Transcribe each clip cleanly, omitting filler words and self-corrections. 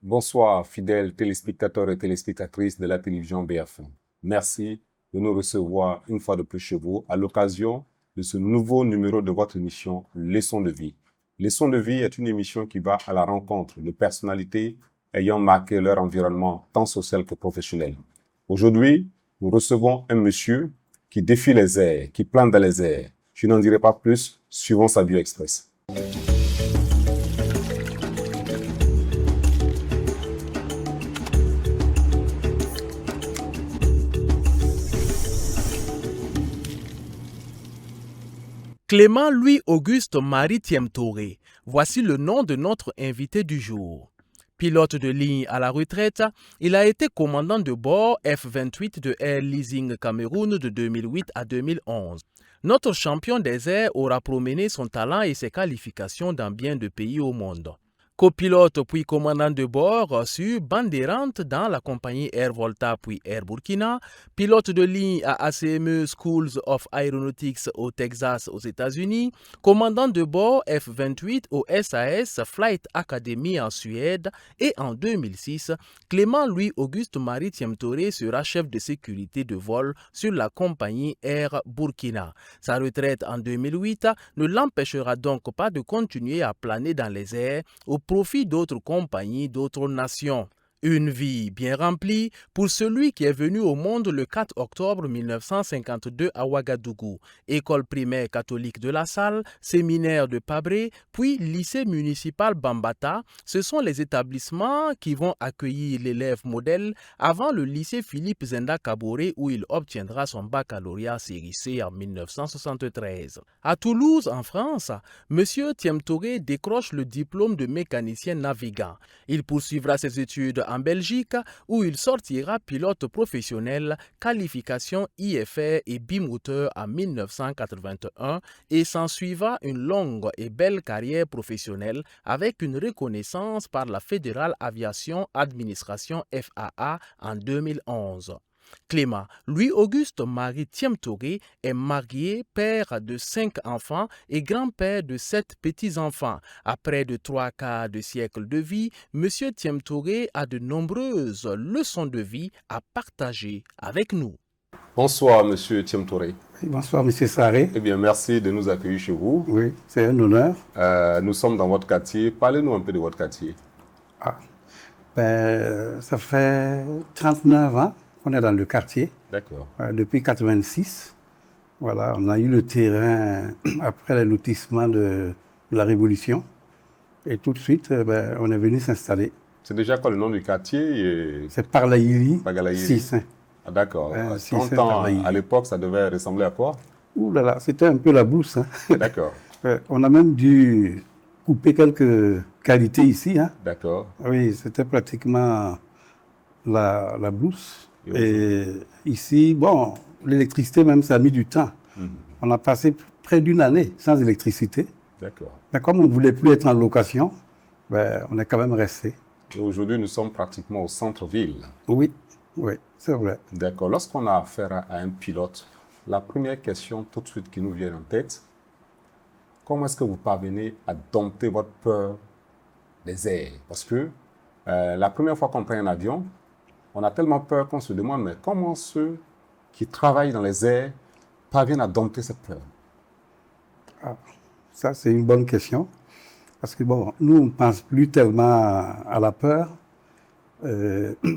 Bonsoir, fidèles téléspectateurs et téléspectatrices de la télévision BFM. Merci de nous recevoir une fois de plus chez vous à l'occasion de ce nouveau numéro de votre émission Leçons de vie. Leçons de vie est une émission qui va à la rencontre de personnalités ayant marqué leur environnement tant social que professionnel. Aujourd'hui, nous recevons un monsieur qui défie les airs, qui plane dans les airs. Je n'en dirai pas plus, suivons sa bio express. Clément Louis-Auguste Marie Thiem Touré, voici le nom de notre invité du jour. Pilote de ligne à la retraite, il a été commandant de bord F-28 de Air Leasing Cameroun de 2008 à 2011. Notre champion des airs aura promené son talent et ses qualifications dans bien de pays au monde. Copilote puis commandant de bord sur Bandérante dans la compagnie Air Volta puis Air Burkina, pilote de ligne à ACME Schools of Aeronautics au Texas aux États-Unis, commandant de bord F-28 au SAS Flight Academy en Suède et en 2006, Clément Louis-Auguste Marie Thiem Touré sera chef de sécurité de vol sur la compagnie Air Burkina. Sa retraite en 2008 ne l'empêchera donc pas de continuer à planer dans les airs au profit d'autres compagnies, d'autres nations. Une vie bien remplie pour celui qui est venu au monde le 4 octobre 1952 à Ouagadougou. École primaire catholique de La Salle, séminaire de Pabré, puis lycée municipal Bambata, ce sont les établissements qui vont accueillir l'élève modèle avant le lycée Philippe Zenda Kaboré où il obtiendra son baccalauréat série C en 1973. À Toulouse, en France, M. Thiem Touré décroche le diplôme de mécanicien navigant. Il poursuivra ses études en Belgique où il sortira pilote professionnel, qualification IFR et bimoteur en 1981 et s'ensuivra une longue et belle carrière professionnelle avec une reconnaissance par la Fédérale Aviation Administration FAA en 2011. Clément Louis-Auguste Marie Thiem Touré est marié, père de 5 enfants et grand-père de 7 petits-enfants. Après de 3 quarts de siècle de vie, M. Thiem Touré a de nombreuses leçons de vie à partager avec nous. Bonsoir, monsieur Thiem Touré. Bonsoir, monsieur Sarré. Eh bien, merci de nous accueillir chez vous. Oui, c'est un honneur. Nous sommes dans votre quartier. Parlez-nous un peu de votre quartier. Ça fait 39 ans qu'on est dans le quartier. D'accord. Depuis 86. Voilà, on a eu le terrain après le lotissement de la Révolution. Et tout de suite, on est venu s'installer. C'est déjà quoi le nom du quartier C'est Parlaïli, Pagalaïli. Sissin. Ah, d'accord. 30 Sissin, ans, Parlaïli. à l'époque, ça devait ressembler à quoi? Ouh là là, c'était un peu la brousse. Hein. D'accord. On a même dû couper quelques qualités ici. Hein. D'accord. Oui, c'était pratiquement la brousse. Et ici, bon, l'électricité même, ça a mis du temps. On a passé près d'une année sans électricité. D'accord. Mais comme on ne voulait plus être en location, on est quand même resté. Et aujourd'hui, nous sommes pratiquement au centre-ville. Oui, c'est vrai. D'accord. Lorsqu'on a affaire à un pilote, la première question tout de suite qui nous vient en tête, comment est-ce que vous parvenez à dompter votre peur des airs? Parce que la première fois qu'on prend un avion, on a tellement peur qu'on se demande, mais comment ceux qui travaillent dans les airs parviennent à dompter cette peur? Ça, c'est une bonne question. Parce que, bon, nous, on ne pense plus tellement à la peur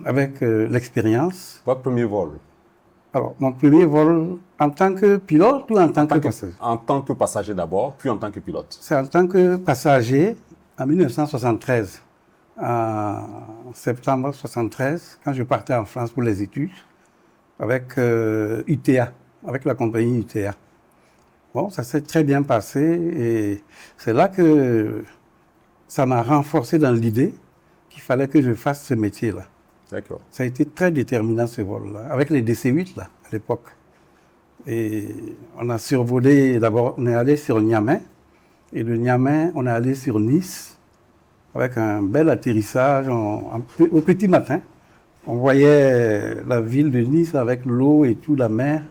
avec l'expérience. Votre premier vol? Alors, mon premier vol en tant que pilote ou en tant que passager? En tant que passager d'abord, puis en tant que pilote. C'est en tant que passager en 1973. En septembre 1973, quand je partais en France pour les études, avec UTA, avec la compagnie UTA. Bon, ça s'est très bien passé et c'est là que ça m'a renforcé dans l'idée qu'il fallait que je fasse ce métier-là. D'accord. Ça a été très déterminant ce vol-là, avec les DC-8 là, à l'époque. Et on a survolé, d'abord on est allé sur Niamey, et de Niamey on est allé sur Nice, avec un bel atterrissage au petit matin. On voyait la ville de Nice avec l'eau et tout, la mer.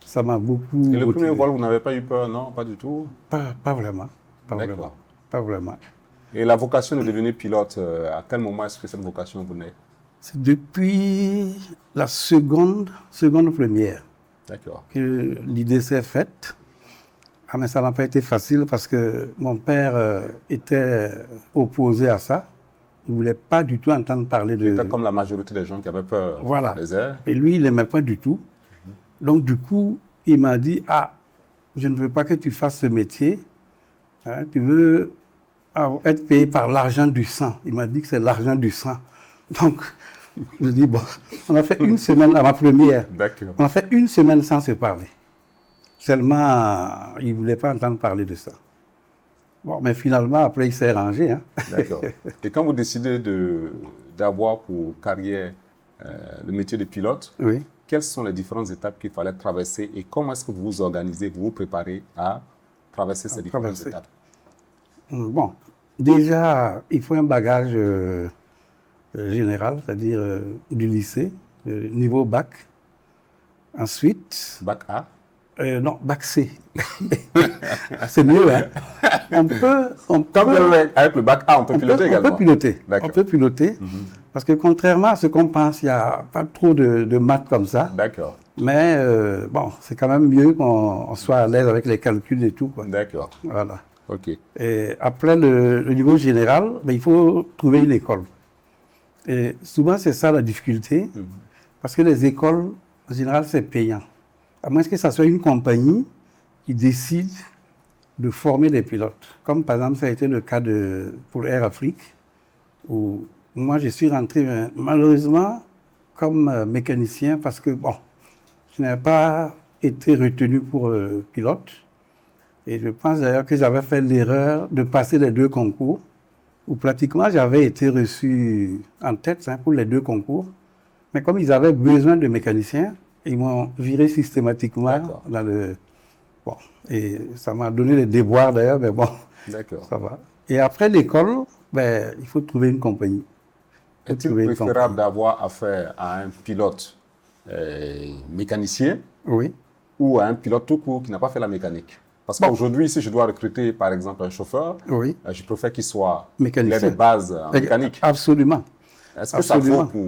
Ça m'a beaucoup Et le motivé. premier vol, vous n'avez pas eu peur, non? Pas du tout? Pas vraiment. Pas D'accord. vraiment. Pas vraiment. Et la vocation de devenir pilote, à quel moment est-ce que cette vocation vous naît? C'est depuis la seconde première D'accord. que l'idée s'est faite. Ah, mais ça n'a pas été facile parce que mon père était opposé à ça. Il ne voulait pas du tout entendre parler de... C'était comme la majorité des gens qui avaient peur Voilà. des airs. Et lui, il n'aimait pas du tout. Donc, du coup, il m'a dit, ah, je ne veux pas que tu fasses ce métier. Hein, tu veux être payé par l'argent du sang. Il m'a dit que c'est l'argent du sang. Donc, je dis, bon, on a fait une semaine à ma première. D'accord. On a fait une semaine sans se parler. Seulement, il ne voulait pas entendre parler de ça. Bon, mais finalement, après, il s'est rangé. Hein. D'accord. Et quand vous décidez d'avoir pour carrière le métier de pilote, Oui. quelles sont les différentes étapes qu'il fallait traverser et comment est-ce que vous vous organisez, vous vous préparez à traverser ces différentes étapes? Bon, déjà, il faut un bagage général, c'est-à-dire du lycée, niveau bac. Ensuite, Bac A? non, bac C. C'est mieux, hein. Avec le bac A, on peut piloter également? On peut piloter. D'accord. On peut piloter. Parce que contrairement à ce qu'on pense, il n'y a pas trop de maths comme ça. D'accord. Mais bon, c'est quand même mieux qu'on soit à l'aise avec les calculs et tout, quoi. D'accord. Voilà. OK. Et après le niveau général, ben, il faut trouver une école. Et souvent, c'est ça la difficulté. Parce que les écoles, en général, c'est payant. À moins que ça soit une compagnie qui décide de former des pilotes. Comme par exemple, ça a été le cas pour Air Afrique, où moi, je suis rentré malheureusement comme mécanicien parce que, bon, je n'avais pas été retenu pour pilote. Et je pense d'ailleurs que j'avais fait l'erreur de passer les deux concours, où pratiquement j'avais été reçu en tête pour les deux concours. Mais comme ils avaient besoin de mécaniciens, ils m'ont viré systématiquement dans le... Bon, et ça m'a donné des déboires d'ailleurs, mais bon, ça va. Et après l'école, ben, il faut trouver une compagnie. Est-il préférable d'avoir affaire à un pilote mécanicien ou à un pilote tout court qui n'a pas fait la mécanique? Parce qu'aujourd'hui, si je dois recruter, par exemple, un chauffeur, je préfère qu'il soit mécanicien. Il ait des bases en mécanique. Absolument. Est-ce que ça vaut pour...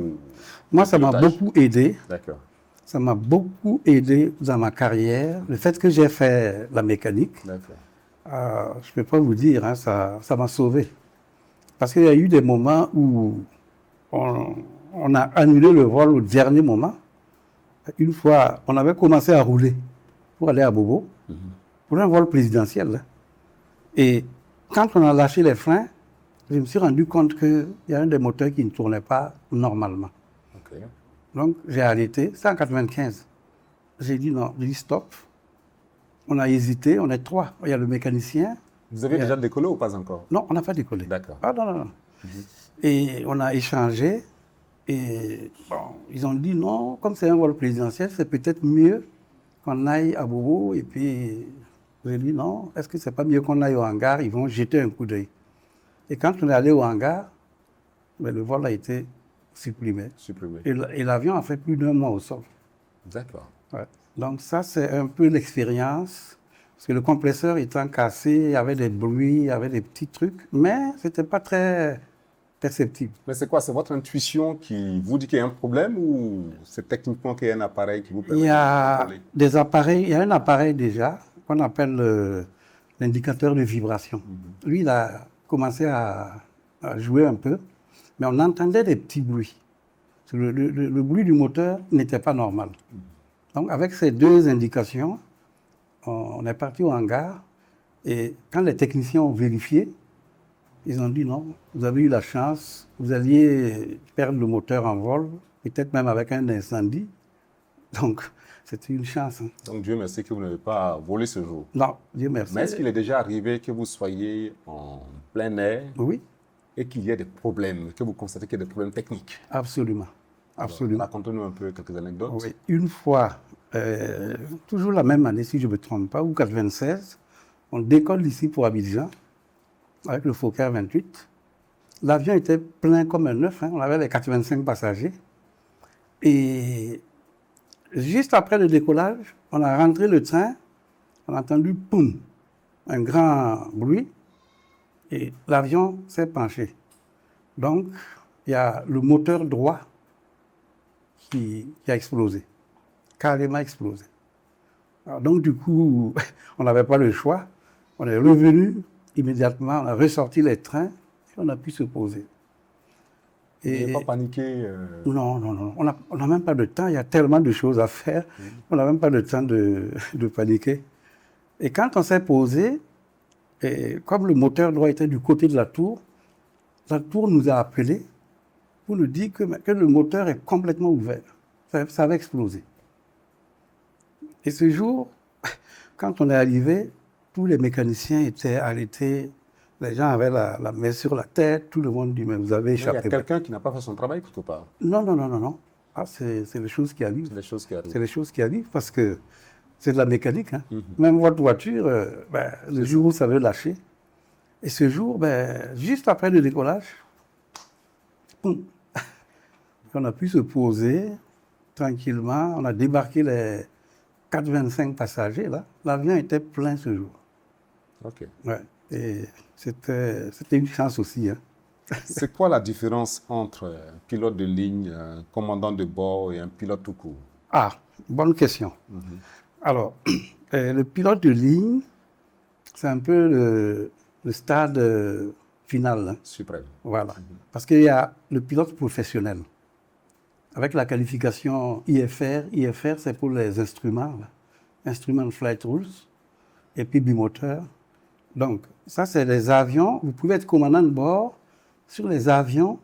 Moi, ça m'a beaucoup aidé. D'accord. Ça m'a beaucoup aidé dans ma carrière. Le fait que j'ai fait la mécanique, je ne peux pas vous dire, hein, ça m'a sauvé. Parce qu'il y a eu des moments où on a annulé le vol au dernier moment. Une fois, on avait commencé à rouler pour aller à Bobo, pour un vol présidentiel. Hein. Et quand on a lâché les freins, je me suis rendu compte qu'il y a un des moteurs qui ne tournait pas normalement. Donc, j'ai arrêté. C'est en 95. J'ai dit non, j'ai dit stop. On a hésité, on est trois. Il y a le mécanicien. Vous avez déjà décollé ou pas encore? Non, on n'a pas décollé. D'accord. Ah non. Et on a échangé. Et bon, ils ont dit non, comme c'est un vol présidentiel, c'est peut-être mieux qu'on aille à Bobo. Et puis, j'ai dit non, est-ce que c'est pas mieux qu'on aille au hangar? Ils vont jeter un coup d'œil. Et quand on est allé au hangar, ben, le vol a été supprimé. Et l'avion a fait plus d'1 mois au sol. D'accord. Ouais. Donc ça, c'est un peu l'expérience. Parce que le compresseur étant cassé, il y avait des bruits, il y avait des petits trucs, mais ce n'était pas très perceptible. Mais c'est quoi? C'est votre intuition qui vous dit qu'il y a un problème ou c'est techniquement qu'il y a un appareil qui vous permet de contrôler? Des appareils, il y a un appareil déjà qu'on appelle l'indicateur de vibration. Lui, il a commencé à jouer un peu. Mais on entendait des petits bruits. Le bruit du moteur n'était pas normal. Donc, avec ces deux indications, on est parti au hangar. Et quand les techniciens ont vérifié, ils ont dit non, vous avez eu la chance, vous alliez perdre le moteur en vol, peut-être même avec un incendie. Donc, c'était une chance. Hein. Donc, Dieu merci que vous n'avez pas volé ce jour. Non, Dieu merci. Mais est-ce qu'il est déjà arrivé que vous soyez en plein air? Oui. Et qu'il y ait des problèmes, que vous constatez qu'il y a des problèmes techniques? Absolument. Absolument. Racontez-nous un peu quelques anecdotes. Oui. Une fois, toujours la même année, si je ne me trompe pas, ou 96, on décolle ici pour Abidjan, avec le Fokker 28. L'avion était plein comme un œuf, hein, on avait les 85 passagers. Et juste après le décollage, on a rentré le train, on a entendu poum, un grand bruit. Et l'avion s'est penché. Donc, il y a le moteur droit qui a explosé, carrément explosé. Alors, donc, du coup, on n'avait pas le choix. On est revenu immédiatement, on a ressorti les trains et on a pu se poser. Vous n'avez pas paniqué Non, non, non. On n'a même pas de temps. Il y a tellement de choses à faire. On n'a même pas le temps de paniquer. Et quand on s'est posé, et comme le moteur droit était du côté de la tour nous a appelés pour nous dire que le moteur est complètement ouvert. Ça avait explosé. Et ce jour, quand on est arrivé, tous les mécaniciens étaient arrêtés. Les gens avaient la main sur la tête. Tout le monde dit, mais vous avez échappé. Il y a quelqu'un qui n'a pas fait son travail quelque part. Non, non, non, non, non. Ah, c'est les choses qui arrivent. C'est les choses qui arrivent. C'est les choses qui arrivent parce que c'est de la mécanique. Hein. Même votre voiture, le jour où ça veut lâcher. Et ce jour, juste après le décollage, boum, on a pu se poser tranquillement. On a débarqué les 425 passagers. Là. L'avion était plein ce jour. OK. Ouais. Et c'était une chance aussi. Hein. C'est quoi la différence entre un pilote de ligne, un commandant de bord et un pilote tout court? Ah, bonne question. Alors, le pilote de ligne, c'est un peu le stade final. Hein. Suprême. Voilà. Parce qu'il y a le pilote professionnel. Avec la qualification IFR. IFR, c'est pour les instruments. Là. Instrument Flight Rules. Et puis bimoteur. Donc, ça, c'est les avions. Vous pouvez être commandant de bord sur les avions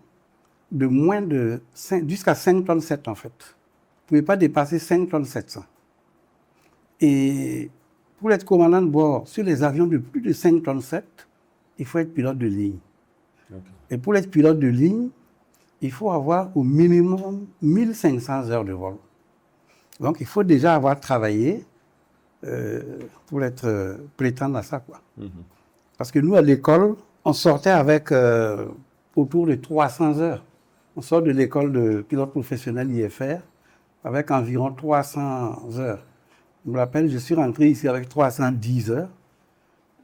de moins de 5, jusqu'à 5 tonnes 7 en fait. Vous ne pouvez pas dépasser 5 tonnes 700. Et pour être commandant de bord sur les avions de plus de 5 tonnes 7, il faut être pilote de ligne. Okay. Et pour être pilote de ligne, il faut avoir au minimum 1500 heures de vol. Donc, il faut déjà avoir travaillé pour être prétendre à ça, quoi. Parce que nous, à l'école, on sortait avec autour de 300 heures. On sort de l'école de pilote professionnel IFR avec environ 300 heures. Je me rappelle, je suis rentré ici avec 310 heures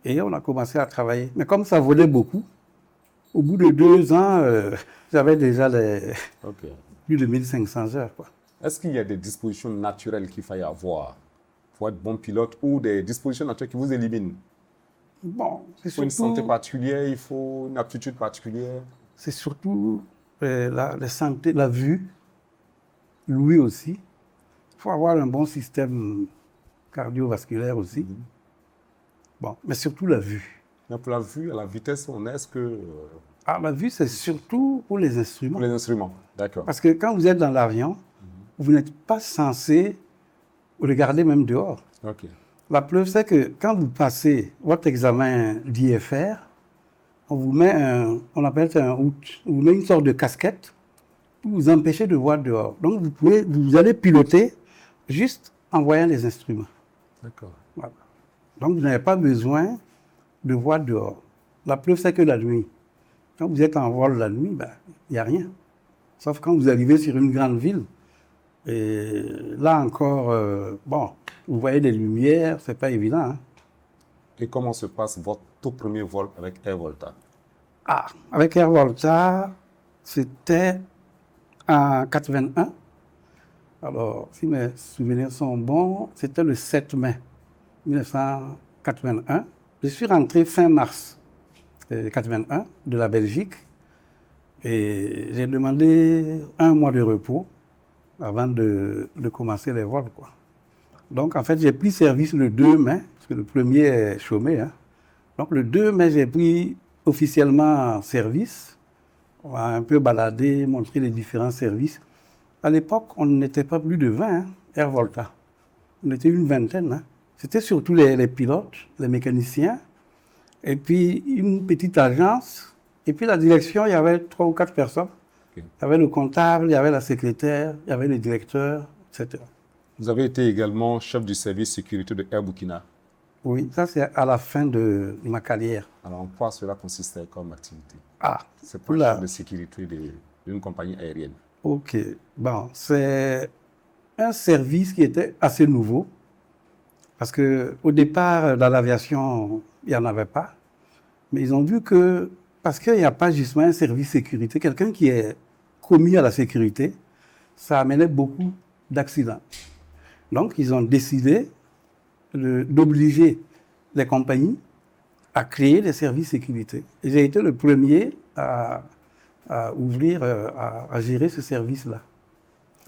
et on a commencé à travailler. Mais comme ça volait beaucoup, au bout de 2 ans, j'avais déjà plus de 1500 heures, quoi. Est-ce qu'il y a des dispositions naturelles qu'il faille avoir pour être bon pilote ou des dispositions naturelles qui vous éliminent? Bon, il faut une santé particulière, il faut une aptitude particulière. C'est surtout la santé, la vue, l'ouïe aussi. Il faut avoir un bon système cardiovasculaire aussi. Bon, mais surtout la vue. Mais pour la vue, à la vitesse où on est, est-ce que... la vue, c'est surtout pour les instruments. Pour les instruments, d'accord. Parce que quand vous êtes dans l'avion, vous n'êtes pas censé regarder même dehors. OK. La preuve, c'est que quand vous passez votre examen d'IFR, on vous met on appelle ça on vous met une sorte de casquette pour vous empêcher de voir dehors. Donc vous allez piloter juste en voyant les instruments. D'accord. Voilà. Donc vous n'avez pas besoin de voir dehors. La preuve, c'est que la nuit, quand vous êtes en vol la nuit, il n'y a rien. Sauf quand vous arrivez sur une grande ville. Et là encore, vous voyez des lumières, c'est pas évident. Hein. Et comment se passe votre tout premier vol avec Air Volta? Avec Air Volta, c'était en 81. Alors, si mes souvenirs sont bons, c'était le 7 mai 1981. Je suis rentré fin mars 81 de la Belgique et j'ai demandé 1 mois de repos avant de commencer les vols, quoi. Donc, en fait, j'ai pris service le 2 mai, parce que le premier est chômé. Hein. Donc, le 2 mai, j'ai pris officiellement service. On a un peu baladé, montré les différents services. À l'époque, on n'était pas plus de 20, hein, Air Volta. On était une vingtaine. Hein. C'était surtout les pilotes, les mécaniciens, et puis une petite agence. Et puis la direction, il y avait 3 ou 4 personnes. Okay. Il y avait le comptable, il y avait la secrétaire, il y avait le directeur, etc. Vous avez été également chef du service sécurité de Air Burkina. Oui, ça c'est à la fin de ma carrière. Alors en quoi cela consistait comme activité? C'est pas chef de sécurité d'une compagnie aérienne. Ok, bon, c'est un service qui était assez nouveau. Parce qu'au départ, dans l'aviation, il n'y en avait pas. Mais ils ont vu que, parce qu'il n'y a pas justement un service sécurité, quelqu'un qui est commis à la sécurité, ça amenait beaucoup d'accidents. Donc, ils ont décidé d'obliger les compagnies à créer des services sécurité. Et j'ai été le premier à ouvrir, à gérer ce service-là,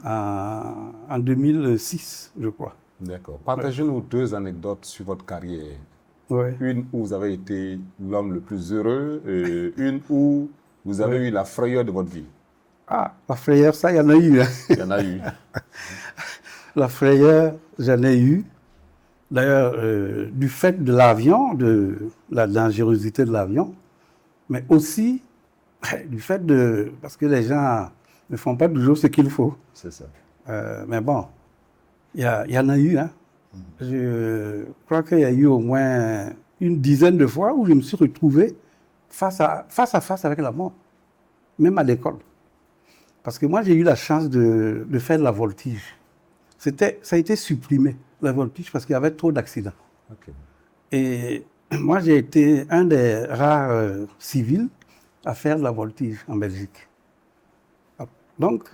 en 2006, je crois. D'accord. Partagez-nous 2 anecdotes sur votre carrière. Ouais. Une où vous avez été l'homme le plus heureux et une où vous avez eu la frayeur de votre vie. Ah, la frayeur, ça, il y en a eu. Hein. Il y en a eu. La frayeur, j'en ai eu. D'ailleurs, du fait de l'avion, de la dangerosité de l'avion, mais aussi du fait de... Parce que les gens ne font pas toujours ce qu'il faut. C'est ça. Mais bon, il y en a eu. Hein. Je crois qu'il y a eu au moins une dizaine de fois où je me suis retrouvé face à face avec la mort, même à l'école. Parce que moi, j'ai eu la chance de faire de la voltige. Ça a été supprimé, la voltige, parce qu'il y avait trop d'accidents. Okay. Et moi, j'ai été un des rares civils à faire de la voltige en Belgique. Donc,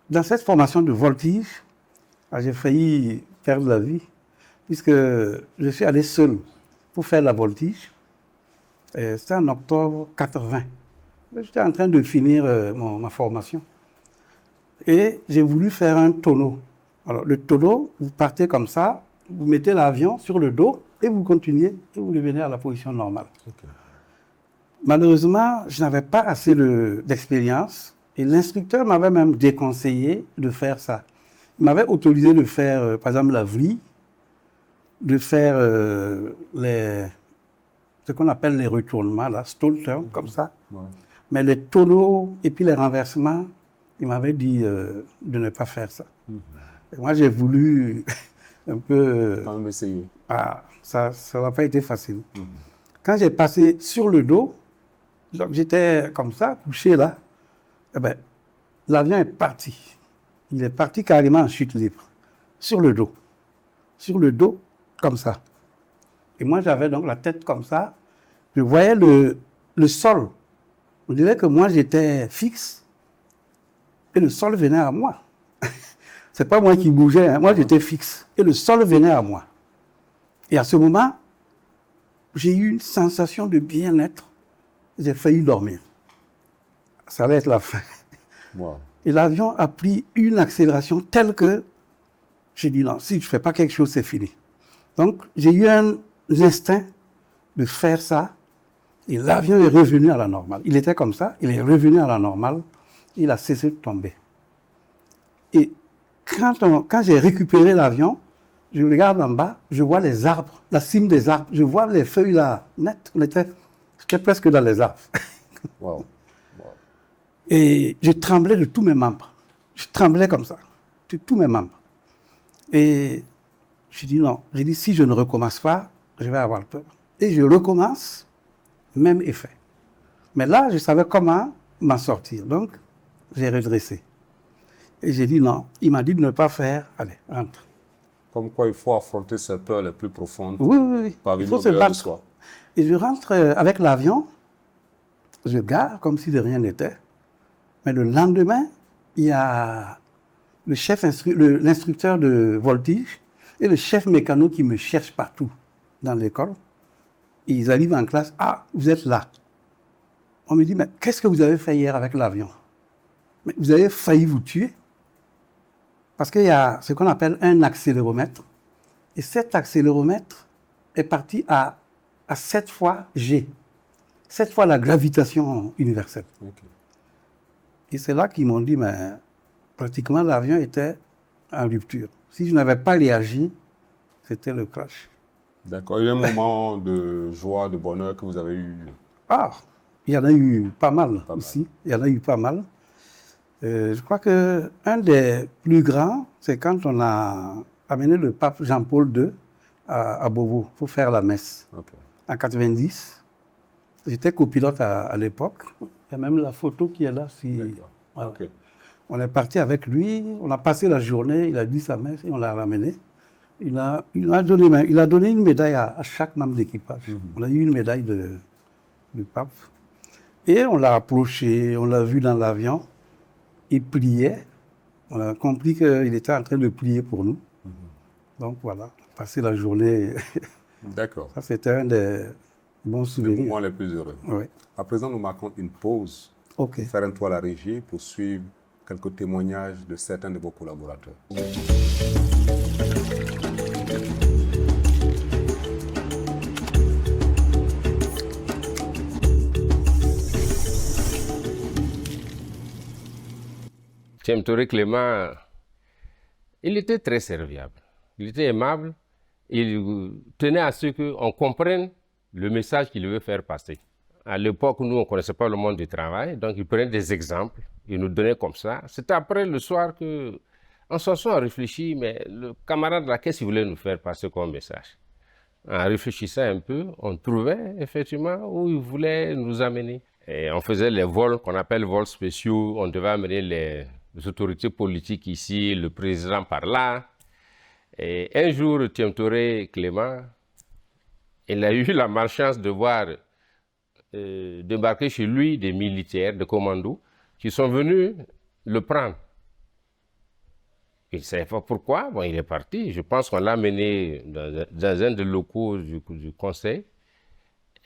dans cette formation de voltige, j'ai failli perdre la vie, puisque je suis allé seul pour faire la voltige. C'était en octobre 80. J'étais en train de finir ma formation. Et j'ai voulu faire un tonneau. Alors, le tonneau, vous partez comme ça, vous mettez l'avion sur le dos et vous continuez et vous revenez à la position normale. Okay. Malheureusement, je n'avais pas assez d'expérience et l'instructeur m'avait même déconseillé de faire ça. Il m'avait autorisé de faire, par exemple, la vrille, de faire ce qu'on appelle les retournements, là, stall turn, comme ça. Ouais. Mais les tonneaux et puis les renversements, il m'avait dit de ne pas faire ça. Et moi, j'ai voulu un peu... Quand même essayer. Ah, ça n'a pas été facile. Quand j'ai passé sur le dos, donc j'étais comme ça, couché là, eh ben, l'avion est parti. Il est parti carrément en chute libre, sur le dos. Sur le dos, comme ça. Et moi, j'avais donc la tête comme ça. Je voyais le sol. On dirait que moi, j'étais fixe et le sol venait à moi. C'est pas moi qui bougeais, hein. Moi, j'étais fixe et le sol venait à moi. Et à ce moment, j'ai eu une sensation de bien-être. J'ai failli dormir. Ça allait être la fin. Wow. Et l'avion a pris une accélération telle que j'ai dit non, si je ne fais pas quelque chose, c'est fini. Donc, j'ai eu un instinct de faire ça. Et l'avion est revenu à la normale. Il était comme ça, il est revenu à la normale. Il a cessé de tomber. Et quand j'ai récupéré l'avion, je regarde en bas, je vois les arbres, la cime des arbres. Je vois les feuilles là, nettes. J'étais presque dans les arbres. Wow. Et je tremblais de tous mes membres. Je tremblais comme ça, de tous mes membres. Et je dis non. J'ai dit, si je ne recommence pas, je vais avoir peur. Et je recommence, même effet. Mais là, je savais comment m'en sortir. Donc, j'ai redressé. Et j'ai dit non. Il m'a dit de ne pas faire. Allez, rentre. Comme quoi, il faut affronter ses peurs les plus profondes. Oui. Il faut se battre. Soi. Et je rentre avec l'avion. Je gare comme si de rien n'était. Mais le lendemain, il y a l'instructeur de voltige et le chef mécano qui me cherchent partout dans l'école. Et ils arrivent en classe. Ah, vous êtes là. On me dit, mais qu'est-ce que vous avez fait hier avec l'avion? Mais vous avez failli vous tuer. Parce qu'il y a ce qu'on appelle un accéléromètre. Et cet accéléromètre est parti à 7 fois G. 7 fois la gravitation universelle. Okay. Et c'est là qu'ils m'ont dit, mais pratiquement l'avion était en rupture. Si je n'avais pas réagi, c'était le crash. D'accord. Il y a un moment de joie, de bonheur que vous avez eu? Ah, il y en a eu pas mal aussi. Il y en a eu pas mal. Je crois qu'un des plus grands, c'est quand on a amené le pape Jean-Paul II à Beauvau pour faire la messe. Okay. En 90. J'étais copilote à l'époque. Il y a même la photo qui est là. Voilà. Okay. On est parti avec lui, on a passé la journée, il a dit sa messe et on l'a ramené. Il a donné une médaille à chaque membre d'équipage. On a eu une médaille du pape. Et on l'a approché, on l'a vu dans l'avion, il priait. On a compris qu'il était en train de prier pour nous. Donc voilà, passer la journée. D'accord. Ça, c'était un des bons Les souvenirs. moments les plus heureux. Oui. À présent, nous marquons une pause OK. pour faire un tour à la régie pour suivre quelques témoignages de certains de vos collaborateurs. Tiem Touré Clément, il était très serviable, il était aimable, il tenait à ce qu'on comprenne le message qu'il veut faire passer. À l'époque, nous, on ne connaissait pas le monde du travail, donc il prenait des exemples, il nous donnait comme ça. C'était après le soir qu'en s'assoit, on réfléchit, mais le camarade là, qu'est-ce qu'il voulait nous faire passer comme message? En réfléchissant un peu, on trouvait effectivement où il voulait nous amener. Et on faisait les vols qu'on appelle vols spéciaux, on devait amener les autorités politiques ici, le président par là. Et un jour, Tiem Touré Clément, il a eu la malchance de voir débarquer chez lui des militaires de commando qui sont venus le prendre. Il ne savait pas pourquoi, bon, il est parti. Je pense qu'on l'a mené dans un des locaux du conseil.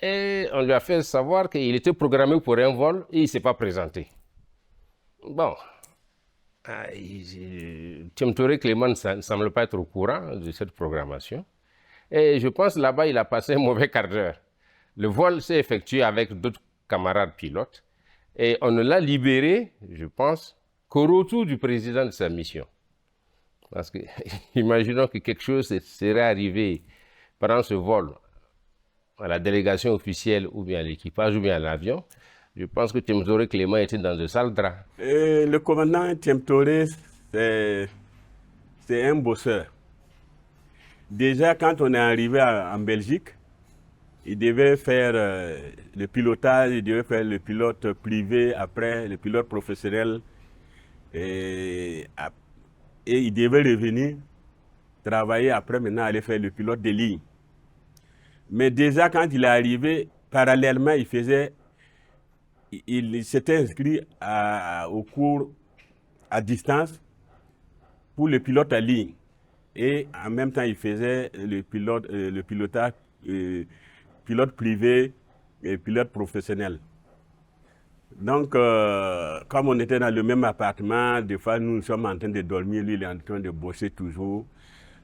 Et on lui a fait savoir qu'il était programmé pour un vol et il ne s'est pas présenté. Bon, Tiem Touré Clément ne semble pas être au courant de cette programmation. Et je pense là-bas, il a passé un mauvais quart d'heure. Le vol s'est effectué avec d'autres camarades pilotes. Et on ne l'a libéré, je pense, qu'au retour du président de sa mission. Parce que, imaginons que quelque chose serait arrivé pendant ce vol à la délégation officielle ou bien à l'équipage ou bien à l'avion. Je pense que Tiem Touré Clément était dans de sales draps. Le commandant Tiem Touré, c'est un bosseur. Déjà, quand on est arrivé en Belgique, il devait faire le pilotage, il devait faire le pilote privé, après le pilote professionnel. Et il devait revenir travailler après, maintenant aller faire le pilote de ligne. Mais déjà quand il est arrivé, parallèlement, il s'était inscrit au cours à distance pour le pilote à ligne. Et en même temps, il faisait le pilotage pilote privé et pilote professionnel. Donc, comme on était dans le même appartement, des fois nous sommes en train de dormir, lui il est en train de bosser toujours.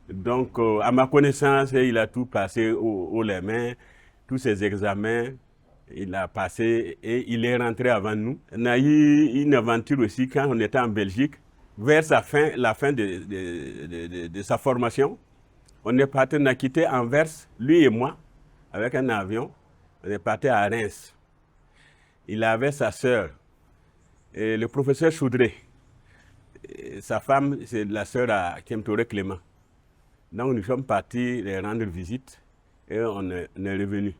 Donc, à ma connaissance, il a tout passé haut les mains, tous ses examens, il a passé et il est rentré avant nous. On a eu une aventure aussi quand on était en Belgique, vers la fin de sa formation. On est parti, on a quitté Anvers, lui et moi, avec un avion. On est parti à Reims. Il avait sa sœur, et le professeur Choudré. Et sa femme, c'est la sœur à Tiem Touré Clément. Donc nous sommes partis les rendre visite et on est revenu.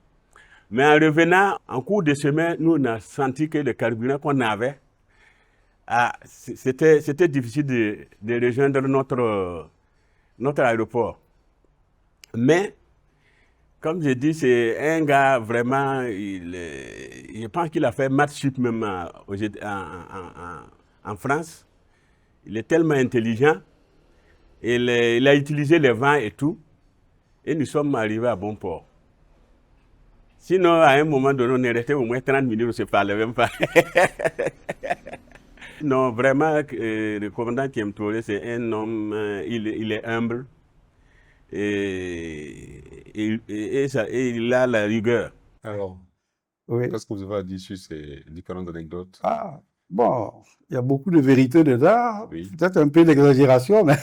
Mais en revenant, en cours de semaine, nous on a senti que le carburant qu'on avait, c'était difficile de rejoindre notre aéroport. Mais, comme je dis, c'est un gars vraiment, je pense qu'il a fait maths sup même en France. Il est tellement intelligent. Il a utilisé les vents et tout. Et nous sommes arrivés à bon port. Sinon, à un moment donné, on est resté au moins 30 minutes, on ne se parlait même pas. Non, vraiment, le commandant Tiem Touré, c'est un homme, il est humble. Et il a la rigueur. Alors, Oui. qu'est-ce que vous avez à dire sur ces différentes anecdotes? Ah, bon, il y a beaucoup de vérité dedans. Oui. Peut-être un peu d'exagération, mais...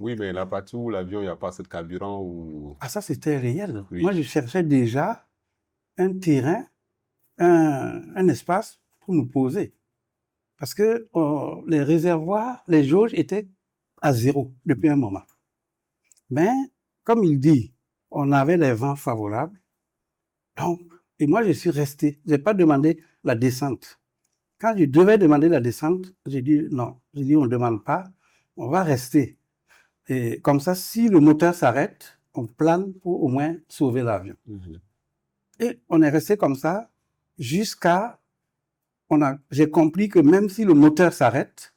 Oui, mais la partie où l'avion, il n'y a pas assez de carburant ou... Ah, ça, c'était réel. Oui. Moi, je cherchais déjà un terrain, un espace pour nous poser. Parce que les réservoirs, les jauges étaient à zéro depuis un moment. Mais, comme il dit, on avait les vents favorables. Donc, et moi, je suis resté. Je n'ai pas demandé la descente. Quand je devais demander la descente, j'ai dit non. J'ai dit on ne demande pas, on va rester. Et comme ça, si le moteur s'arrête, on plane pour au moins sauver l'avion. Mhm. Et on est resté comme ça jusqu'à... J'ai compris que même si le moteur s'arrête,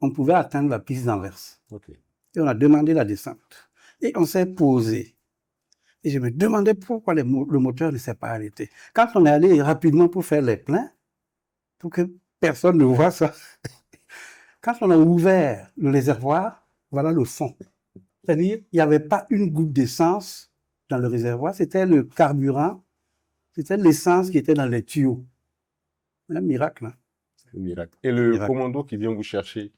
on pouvait atteindre la piste d'Anvers. Ok. Et on a demandé la descente. Et on s'est posé. Et je me demandais pourquoi le moteur ne s'est pas arrêté. Quand on est allé rapidement pour faire les pleins, pour que personne ne voit ça, quand on a ouvert le réservoir, voilà le fond. C'est-à-dire, il n'y avait pas une goutte d'essence dans le réservoir, c'était le carburant, c'était l'essence qui était dans les tuyaux. Un miracle. Hein? C'est un miracle. Et le commando qui vient vous chercher,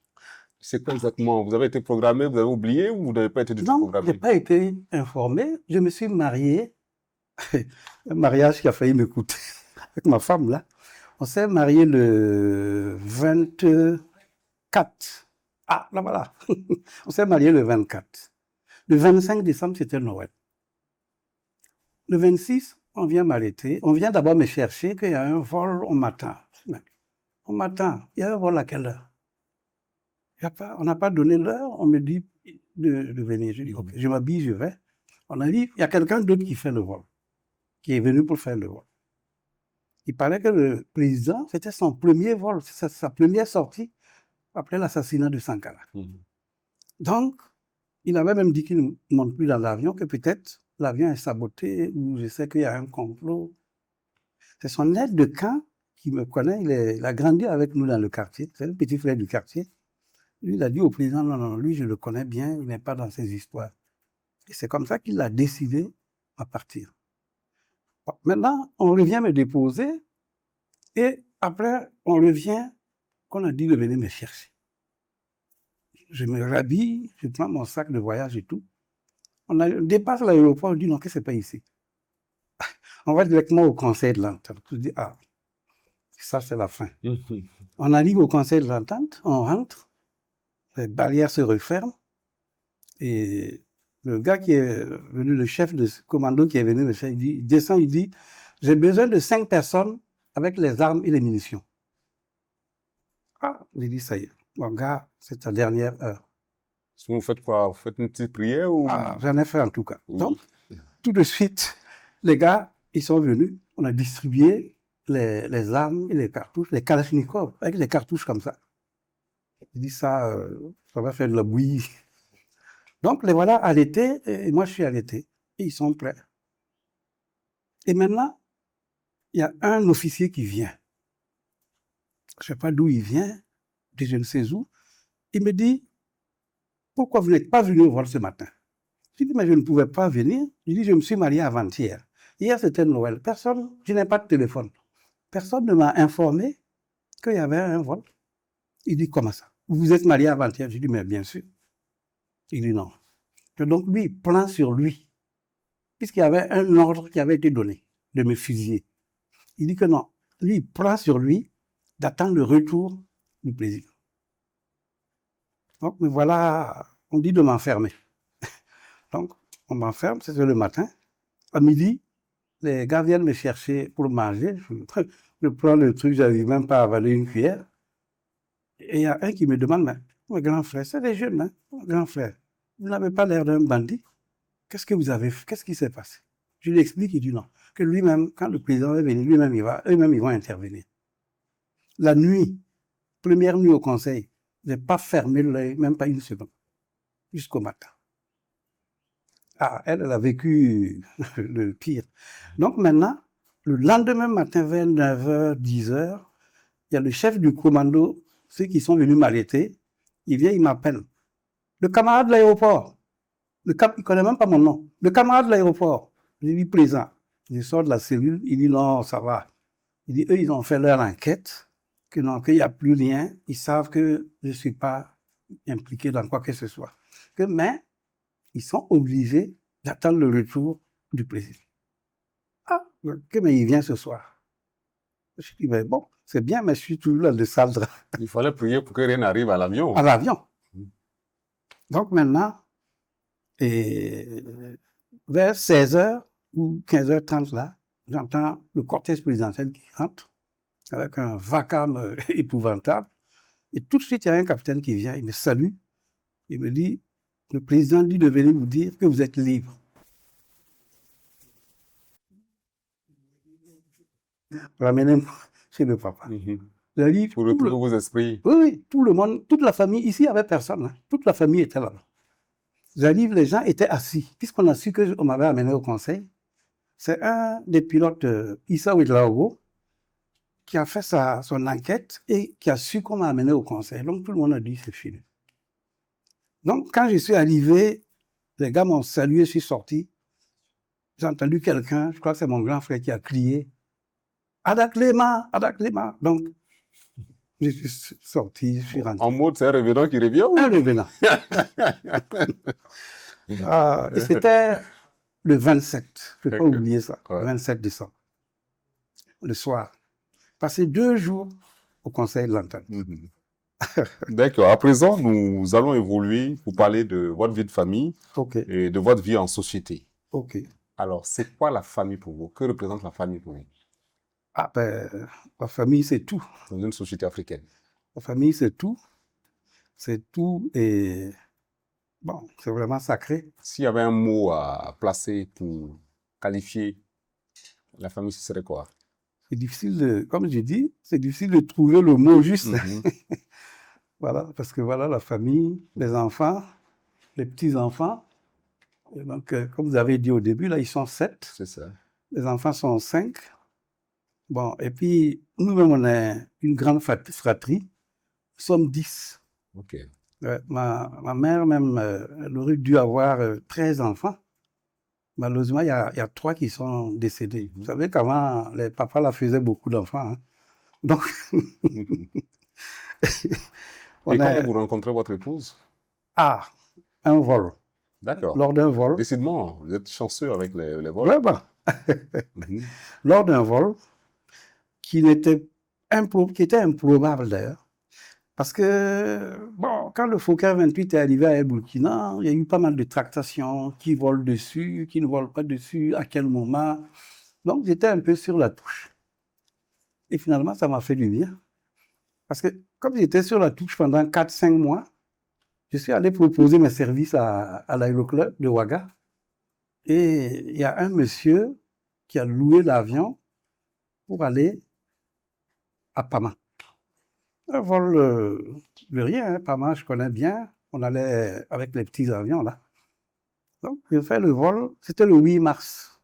c'est quoi exactement? Vous avez été programmé, vous avez oublié ou vous n'avez pas été du tout programmé? Non, je n'ai pas été informé. Je me suis marié. Un mariage qui a failli me coûter avec ma femme, là. On s'est marié le 24. Ah, là, voilà. On s'est marié le 24. Le 25 décembre, c'était Noël. Le 26, on vient m'arrêter. On vient d'abord me chercher qu'il y a un vol, on m'attend. On m'attend. Il y a un vol à quelle heure? On n'a pas donné l'heure, on me dit de venir. Je dis, ok, je m'habille, je vais. On a dit, il y a quelqu'un d'autre qui fait le vol, qui est venu pour faire le vol. Il paraît que le président, c'était son premier vol, sa première sortie après l'assassinat de Sankara. Donc, il avait même dit qu'il ne monte plus dans l'avion, que peut-être l'avion est saboté, ou je sais qu'il y a un complot. C'est son aide de camp qui me connaît, il a grandi avec nous dans le quartier, c'est le petit frère du quartier. Lui, il a dit au président, non, lui, je le connais bien, il n'est pas dans ces histoires. Et c'est comme ça qu'il a décidé à partir. Bon, maintenant, on revient me déposer, et après, on revient, qu'on a dit de venir me chercher. Je me rhabille, je prends mon sac de voyage et tout. On dépasse l'aéroport, on dit, non, que c'est pas ici. On va directement au conseil de l'entente. On dit, ah, ça, c'est la fin. On arrive au conseil de l'entente, on rentre, les barrières se referment, et le gars qui est venu, le chef de commando qui est venu, il descend, il dit, j'ai besoin de 5 personnes avec les armes et les munitions. Ah, j'ai dit, ça y est, mon gars, c'est ta dernière heure. Vous faites quoi? Vous faites une petite prière ou... Ah, j'en ai fait en tout cas. Donc, tout de suite, les gars, ils sont venus, on a distribué les armes et les cartouches, les Kalachnikov, avec les cartouches comme ça. J'ai dit, ça va faire de la bouillie. Donc, les voilà arrêtés, et moi, je suis arrêté. Et ils sont prêts. Et maintenant, il y a un officier qui vient. Je ne sais pas d'où il vient, je ne sais où. Il me dit, pourquoi vous n'êtes pas venu au vol ce matin? Je dis, mais je ne pouvais pas venir. Je dis, je me suis marié avant-hier. Hier, c'était Noël. Je n'ai pas de téléphone. Personne ne m'a informé qu'il y avait un vol. Il dit, comment ça? Vous vous êtes marié avant-hier? Je dis, mais bien sûr. Il dit non. Que donc lui, il prend sur lui, puisqu'il y avait un ordre qui avait été donné de me fusiller. Il dit que non. Lui, il prend sur lui d'attendre le retour du président. Donc, me voilà, on dit de m'enfermer. Donc, on m'enferme, c'est le matin. À midi, les gars viennent me chercher pour manger. Je prends le truc, je n'arrive même pas à avaler une cuillère. Et il y a un qui me demande, mais mon grand frère, c'est des jeunes, hein, mon grand frère. Vous n'avez pas l'air d'un bandit. Qu'est-ce que vous avez fait? Qu'est-ce qui s'est passé? Je lui explique, il dit non. Que lui-même, quand le président est venu, lui-même, eux-mêmes, ils vont intervenir. La nuit, première nuit au conseil, je n'ai pas fermé l'œil, même pas une seconde, jusqu'au matin. Ah, elle a vécu le pire. Donc maintenant, le lendemain matin, vers 9h, 10h, il y a le chef du commando, ceux qui sont venus m'arrêter, il vient, il m'appelle. Le camarade de l'aéroport. Il ne connaît même pas mon nom. Le camarade de l'aéroport. Je lui dis présent. Je sors de la cellule, il dit non, ça va. Il dit, eux, ils ont fait leur enquête, que non, qu'il n'y a plus rien. Ils savent que je ne suis pas impliqué dans quoi que ce soit. Mais ils sont obligés d'attendre le retour du président. Ah, mais il vient ce soir. Je dis, mais bon, c'est bien, mais je suis toujours là de saldre. Il fallait prier pour que rien n'arrive à l'avion. À l'avion. Donc maintenant, vers 16h ou 15h30 là, j'entends le cortège présidentiel qui rentre avec un vacarme épouvantable. Et tout de suite, il y a un capitaine qui vient, il me salue, il me dit, le président dit de venir vous dire que vous êtes libre. ramenez-moi chez le papa. J'arrive, Pour retrouver vos esprits. oui, oui, tout le monde, toute la famille, ici, il n'y avait personne. Hein. Toute la famille était là. J'arrive, les gens étaient assis. Puisqu'on a su qu'on m'avait amené au conseil, c'est un des pilotes, Issa Ouidraogo, qui a fait son enquête et qui a su qu'on m'a amené au conseil. Donc, tout le monde a dit, c'est fini. Donc, quand je suis arrivé, les gars m'ont salué, je suis sorti. J'ai entendu quelqu'un, je crois que c'est mon grand frère qui a crié, Ada Clément, Ada Clément. Donc, je suis sorti, je suis rentré. En mode, c'est un revenant qui revient ou? Un revenant. Et c'était le 27, je ne peux pas oublier ça, le 27 décembre, le soir. Passé 2 jours au conseil de l'entente. D'accord. À présent, nous allons évoluer pour parler de votre vie de famille et de votre vie en société. Alors, c'est quoi la famille pour vous? Que représente la famille pour vous? Ah ben, la famille, c'est tout. Dans une société africaine. La famille, c'est tout. C'est tout et bon, c'est vraiment sacré. S'il y avait un mot à placer pour qualifier la famille, ce serait quoi? C'est difficile de, comme je dis, c'est difficile de trouver le mot juste. Voilà, parce que voilà, la famille, les enfants, les petits-enfants. Et donc, comme vous avez dit au début, là, ils sont 7. C'est ça. Les enfants sont 5. Bon, et puis, nous-mêmes, on est une grande fratrie. Nous sommes 10. Ok. Ma mère, même, elle aurait dû avoir 13 enfants. Malheureusement, il y a 3 qui sont décédés. Vous savez qu'avant, les papas la faisaient beaucoup d'enfants. Hein. Donc, et comment vous rencontrez votre épouse? Ah, un vol. D'accord. Lors d'un vol. Décidément, vous êtes chanceux avec les vols. Ouais, bah. Lors d'un vol qui était improbable d'ailleurs. Parce que, bon, quand le Fokker 28 est arrivé à El Burkina, il y a eu pas mal de tractations, qui volent dessus, qui ne volent pas dessus, à quel moment. Donc, j'étais un peu sur la touche. Et finalement, ça m'a fait du bien. Parce que, comme j'étais sur la touche pendant 4-5 mois, je suis allé proposer mes services à l'aéroclub de Ouaga. Et il y a un monsieur qui a loué l'avion pour aller à Pama. Un vol de rien, hein. Pama, je connais bien. On allait avec les petits avions, là. Donc, j'ai fait le vol. C'était le 8 mars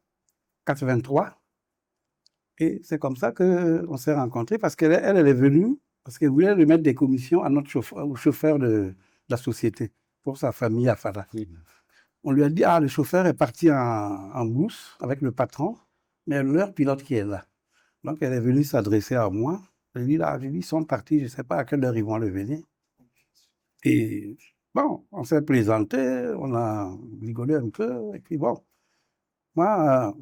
83. Et c'est comme ça qu'on s'est rencontrés, parce qu'elle est venue, parce qu'elle voulait remettre des commissions à notre chauffeur, au chauffeur de la société, pour sa famille à Fada. On lui a dit, le chauffeur est parti en brousse avec le patron, mais leur pilote qui est là. Donc, elle est venue s'adresser à moi. J'ai dit, ils sont partis, je ne sais pas à quelle heure ils vont revenir. Et bon, on s'est présenté, on a rigolé un peu, et puis bon, moi,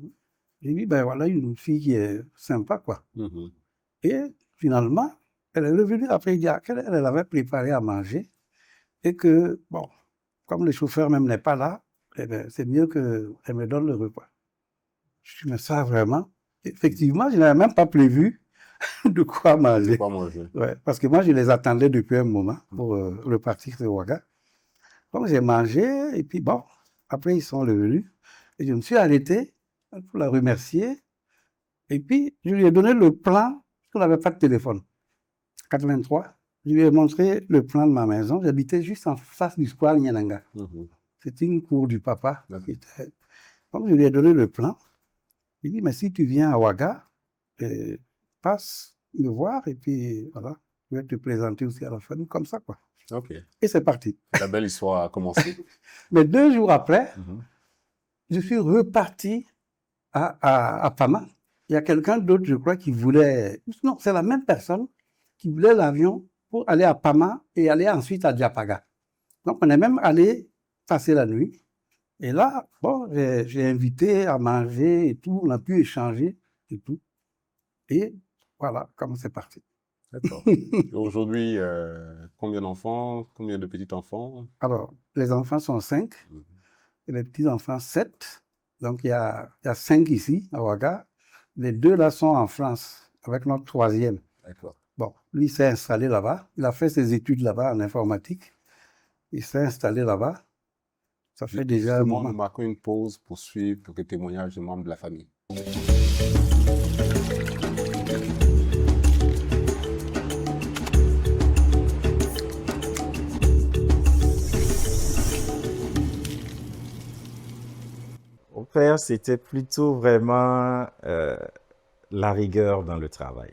j'ai dit, ben voilà, une fille qui est sympa, quoi. Et finalement, elle est revenue après dire qu'elle avait préparé à manger, et que, bon, comme le chauffeur même n'est pas là, eh ben, c'est mieux qu'elle me donne le repas. Je dis, mais ça, vraiment? Effectivement, je n'avais même pas prévu de quoi manger. Ouais, parce que moi, je les attendais depuis un moment pour repartir de Ouaga. Donc, j'ai mangé, et puis bon, après, ils sont revenus. Et je me suis arrêté pour la remercier. Et puis, je lui ai donné le plan, parce qu'on n'avait pas de téléphone. 83. Je lui ai montré le plan de ma maison. J'habitais juste en face du square Nyananga. C'était une cour du papa. Donc, je lui ai donné le plan. Il dit, mais si tu viens à Ouaga, passe me voir et puis voilà, je vais te présenter aussi à la famille, comme ça, quoi. Ok. Et c'est parti. La belle histoire a commencé. Mais 2 jours après, je suis reparti à Pama. Il y a quelqu'un d'autre, je crois, qui voulait... Non, c'est la même personne qui voulait l'avion pour aller à Pama et aller ensuite à Diapaga. Donc, on est même allé passer la nuit. Et là, bon, j'ai invité à manger et tout, on a pu échanger et tout. Et voilà, comment c'est parti. D'accord. Aujourd'hui, combien d'enfants, combien de petits-enfants? Alors, les enfants sont 5 et les petits-enfants 7. Donc, il y a 5 ici, à Ouaga. Les 2 là sont en France, avec notre 3e. D'accord. Bon, lui s'est installé là-bas. Il a fait ses études là-bas en informatique. Il s'est installé là-bas. Ça fait déjà un moment. Nous marquons une pause pour suivre quelques témoignages de membres de la famille. père, c'était plutôt vraiment la rigueur dans le travail.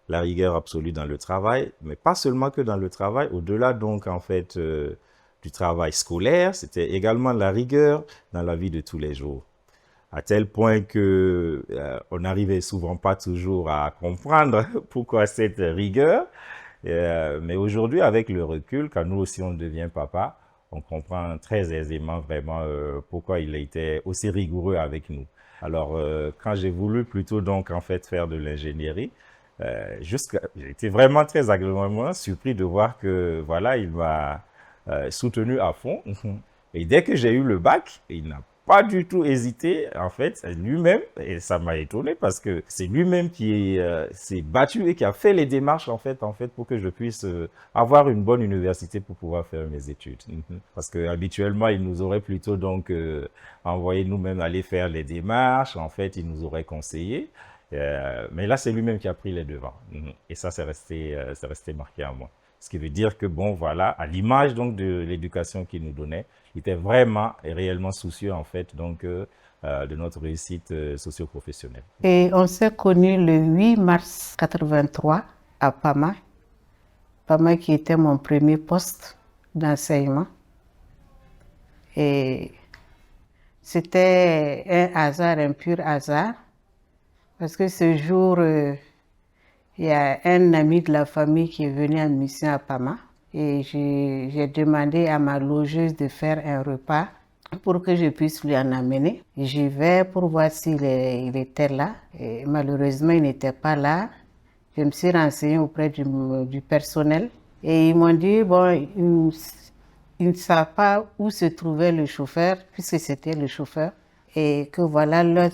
La rigueur absolue dans le travail, mais pas seulement que dans le travail, au-delà donc en fait du travail scolaire, c'était également la rigueur dans la vie de tous les jours. À tel point que on n'arrivait souvent pas toujours à comprendre pourquoi cette rigueur. Mais aujourd'hui, avec le recul, quand nous aussi on devient papa, on comprend très aisément vraiment pourquoi il était aussi rigoureux avec nous. Alors, quand j'ai voulu plutôt donc en fait faire de l'ingénierie, j'ai été vraiment très agréablement surpris de voir que voilà, il m'a soutenu à fond. Et dès que j'ai eu le bac, il n'a pas du tout hésité, en fait, lui-même, et ça m'a étonné parce que c'est lui-même qui s'est battu et qui a fait les démarches, en fait, pour que je puisse avoir une bonne université pour pouvoir faire mes études. Parce que habituellement, il nous aurait plutôt donc envoyé nous-mêmes aller faire les démarches, en fait, il nous aurait conseillé. Mais là, c'est lui-même qui a pris les devants. Et ça, c'est resté marqué en moi. Ce qui veut dire que, bon, voilà, à l'image donc de l'éducation qu'il nous donnait, il était vraiment et réellement soucieux, en fait, donc, de notre réussite socio-professionnelle. Et on s'est connus le 8 mars 83 à Pama. Pama qui était mon premier poste d'enseignement. Et c'était un hasard, un pur hasard. Parce que ce jour, il y a un ami de la famille qui est venu en mission à Pama et j'ai demandé à ma logeuse de faire un repas pour que je puisse lui en amener. J'y vais pour voir s'il était là et malheureusement il n'était pas là. Je me suis renseignée auprès du personnel et ils m'ont dit bon, ils ne savent pas où se trouvait le chauffeur puisque c'était le chauffeur et que voilà leur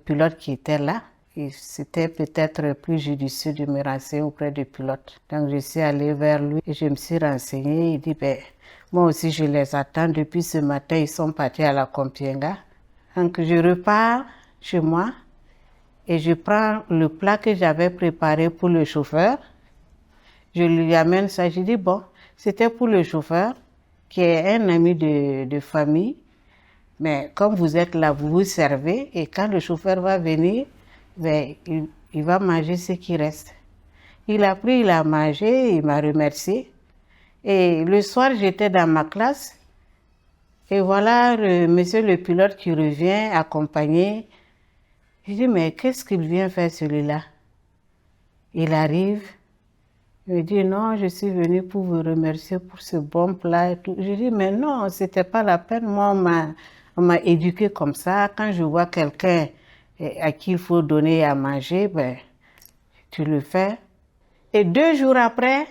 pilote qui était là. C'était peut-être plus judicieux de me renseigner auprès du pilote. Donc je suis allée vers lui et je me suis renseignée. Il dit, ben, moi aussi je les attends. Depuis ce matin, ils sont partis à la Compiègne. Donc je repars chez moi et je prends le plat que j'avais préparé pour le chauffeur. Je lui amène ça. Je dis, bon, c'était pour le chauffeur qui est un ami de famille. Mais comme vous êtes là, vous vous servez et quand le chauffeur va venir, ben, il va manger ce qui reste. Il a pris, il a mangé, il m'a remercié. Et le soir, j'étais dans ma classe. Et voilà monsieur le pilote qui revient accompagné. Je dis, mais qu'est-ce qu'il vient faire celui-là? Il arrive. Il me dit, non, je suis venu pour vous remercier pour ce bon plat et tout. Je dis, mais non, c'était pas la peine. Moi, on m'a éduqué comme ça. Quand je vois quelqu'un à qui il faut donner à manger, ben, tu le fais. Et 2 jours après,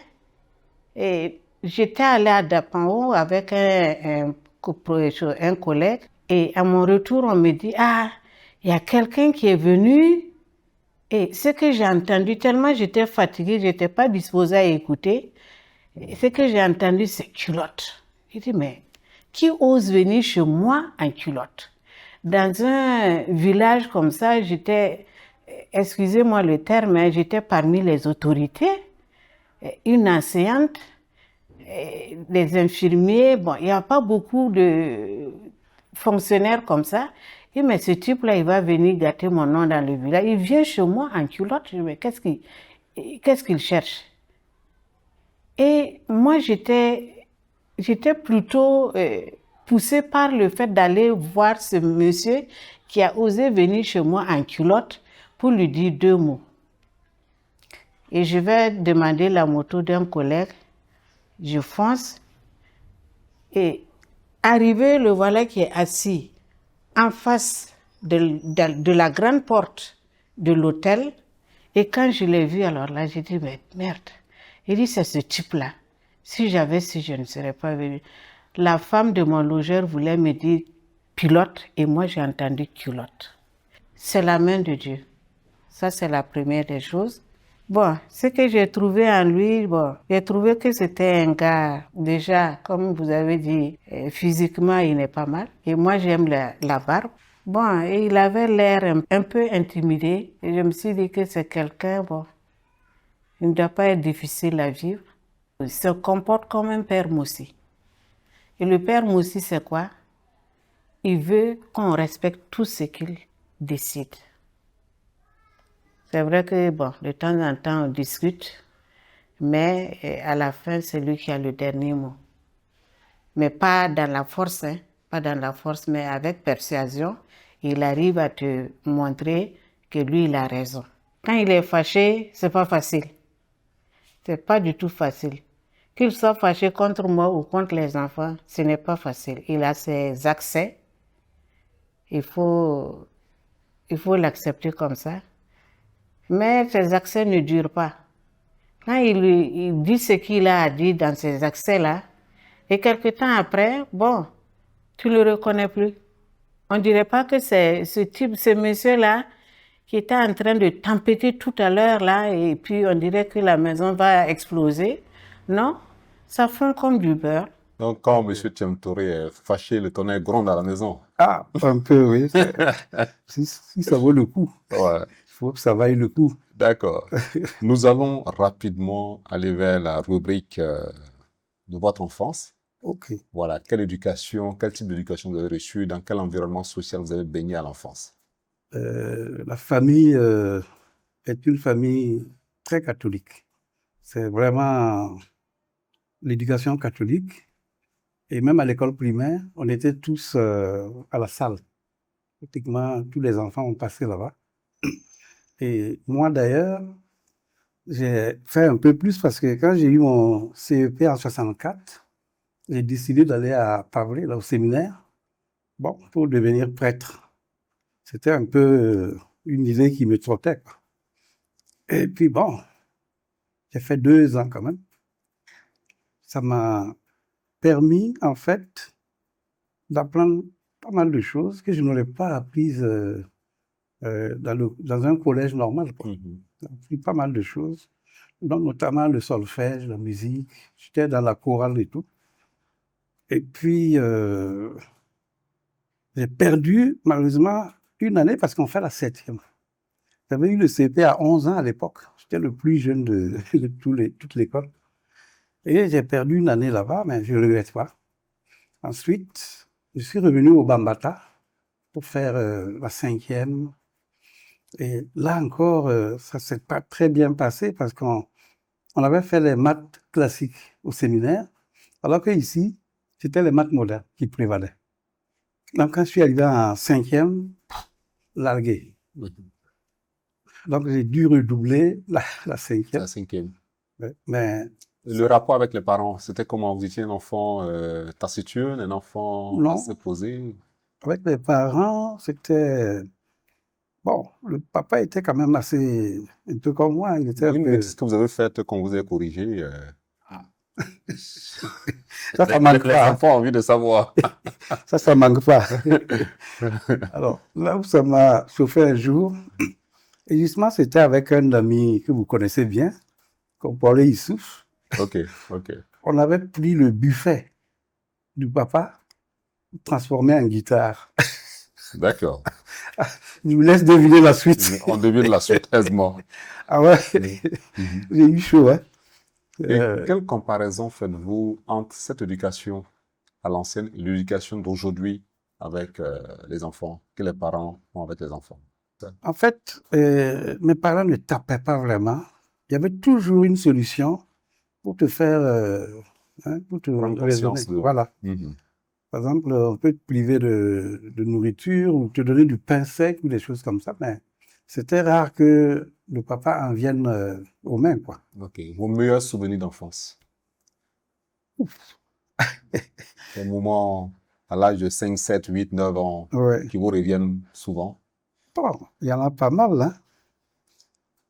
j'étais allée à Dapango avec un collègue. Et à mon retour, on me dit, ah, il y a quelqu'un qui est venu. Et ce que j'ai entendu, tellement j'étais fatiguée, je n'étais pas disposée à écouter. Et ce que j'ai entendu, c'est culotte. J'ai dit, mais qui ose venir chez moi en culotte? Dans un village comme ça, j'étais, excusez-moi le terme, hein, j'étais parmi les autorités, une enseignante, des infirmiers, bon, il n'y a pas beaucoup de fonctionnaires comme ça. Et mais ce type-là, il va venir gâter mon nom dans le village. Il vient chez moi en culotte. Je dis, mais qu'est-ce qu'il cherche? Et moi, j'étais plutôt poussée par le fait d'aller voir ce monsieur qui a osé venir chez moi en culotte pour lui dire 2 mots. Et je vais demander la moto d'un collègue. Je fonce. Et arrivé, le voilà qui est assis en face de la grande porte de l'hôtel. Et quand je l'ai vu, alors là, j'ai dit, mais merde. Il dit, c'est ce type-là. Si j'avais su, je ne serais pas venu. La femme de mon logeur voulait me dire pilote et moi, j'ai entendu culotte. C'est la main de Dieu. Ça, c'est la première des choses. Bon, ce que j'ai trouvé en lui, bon, j'ai trouvé que c'était un gars, déjà, comme vous avez dit, physiquement, il n'est pas mal. Et moi, j'aime la barbe. Bon, et il avait l'air un peu intimidé. Et je me suis dit que c'est quelqu'un, bon, il ne doit pas être difficile à vivre. Il se comporte comme un père Moussi. Et le père Moussi, c'est quoi? il veut qu'on respecte tout ce qu'il décide. C'est vrai que, bon, de temps en temps, on discute, mais à la fin, c'est lui qui a le dernier mot. Mais pas dans la force, hein, pas dans la force, mais avec persuasion, il arrive à te montrer que lui, il a raison. Quand il est fâché, c'est pas facile. C'est pas du tout facile. Qu'il soit fâché contre moi ou contre les enfants, ce n'est pas facile. Il a ses accès. Il faut l'accepter comme ça. Mais ces accès ne durent pas. Quand il dit ce qu'il a dit dans ces accès-là, et quelque temps après, bon, tu ne le reconnais plus. On ne dirait pas que c'est ce monsieur-là qui était en train de tempêter tout à l'heure, là, et puis on dirait que la maison va exploser. Non, ça fond comme du beurre. Donc, quand M. Tiem Touré est fâché, le tonnerre gronde à la maison. Ah, un peu, oui. si ça vaut le coup. Ouais. Il faut que ça vaille le coup. D'accord. Nous allons rapidement aller vers la rubrique de votre enfance. OK. Voilà, quel type d'éducation vous avez reçu, dans quel environnement social vous avez baigné à l'enfance? La famille est une famille très catholique. C'est vraiment l'éducation catholique. Et même à l'école primaire, on était tous à la salle. Pratiquement tous les enfants ont passé là-bas. Et moi d'ailleurs, j'ai fait un peu plus parce que quand j'ai eu mon CEP en 64, j'ai décidé d'aller à Pavelé, là, au séminaire, bon, pour devenir prêtre. C'était un peu une idée qui me trottait, quoi. Et puis bon, j'ai fait 2 ans quand même. Ça m'a permis, en fait, d'apprendre pas mal de choses que je n'aurais pas apprises dans un collège normal, quoi. J'ai appris pas mal de choses, donc notamment le solfège, la musique. J'étais dans la chorale et tout. Et puis, j'ai perdu, malheureusement, une année parce qu'on fait la 7e. J'avais eu le CP à 11 ans à l'époque. J'étais le plus jeune de toute l'école. Et j'ai perdu une année là-bas, mais je ne regrette pas. Ensuite, je suis revenu au Bambata pour faire la 5e. Et là encore, ça ne s'est pas très bien passé parce qu'on avait fait les maths classiques au séminaire, alors qu'ici, c'était les maths modernes qui prévalaient. Donc, quand je suis arrivé en 5e, largué. Donc, j'ai dû redoubler la 5e. La 5e. Ouais, mais le rapport avec les parents, c'était comment? Vous étiez un enfant taciturne, un enfant assez posé? Avec les parents, c'était... Bon, le papa était quand même assez... un peu comme moi. Il était oui, un peu... mais ce que vous avez fait quand vous avez corrigé... ça manque les pas. enfants ont envie de savoir. Ça manque pas. Alors, là où ça m'a chauffé un jour, et justement, c'était avec un ami que vous connaissez bien, qu'on parlait Issouf. OK. On avait pris le buffet du papa, transformé en guitare. D'accord. Je vous laisse deviner la suite. On devine la suite aisément. Ah ouais, j'ai eu chaud, hein. Et quelle comparaison faites-vous entre cette éducation à l'ancienne et l'éducation d'aujourd'hui avec les enfants, que les parents ont avec les enfants? En fait, mes parents ne tapaient pas vraiment. Il y avait toujours une solution pour te faire, pour te raisonner. Voilà. Par exemple, on peut te priver de nourriture ou te donner du pain sec ou des choses comme ça, mais c'était rare que le papa en vienne aux mains, quoi. OK. Vos meilleurs souvenirs d'enfance? Des moments à l'âge de 5, 7, 8, 9 ans qui vous reviennent souvent? Bon, il y en a pas mal, hein.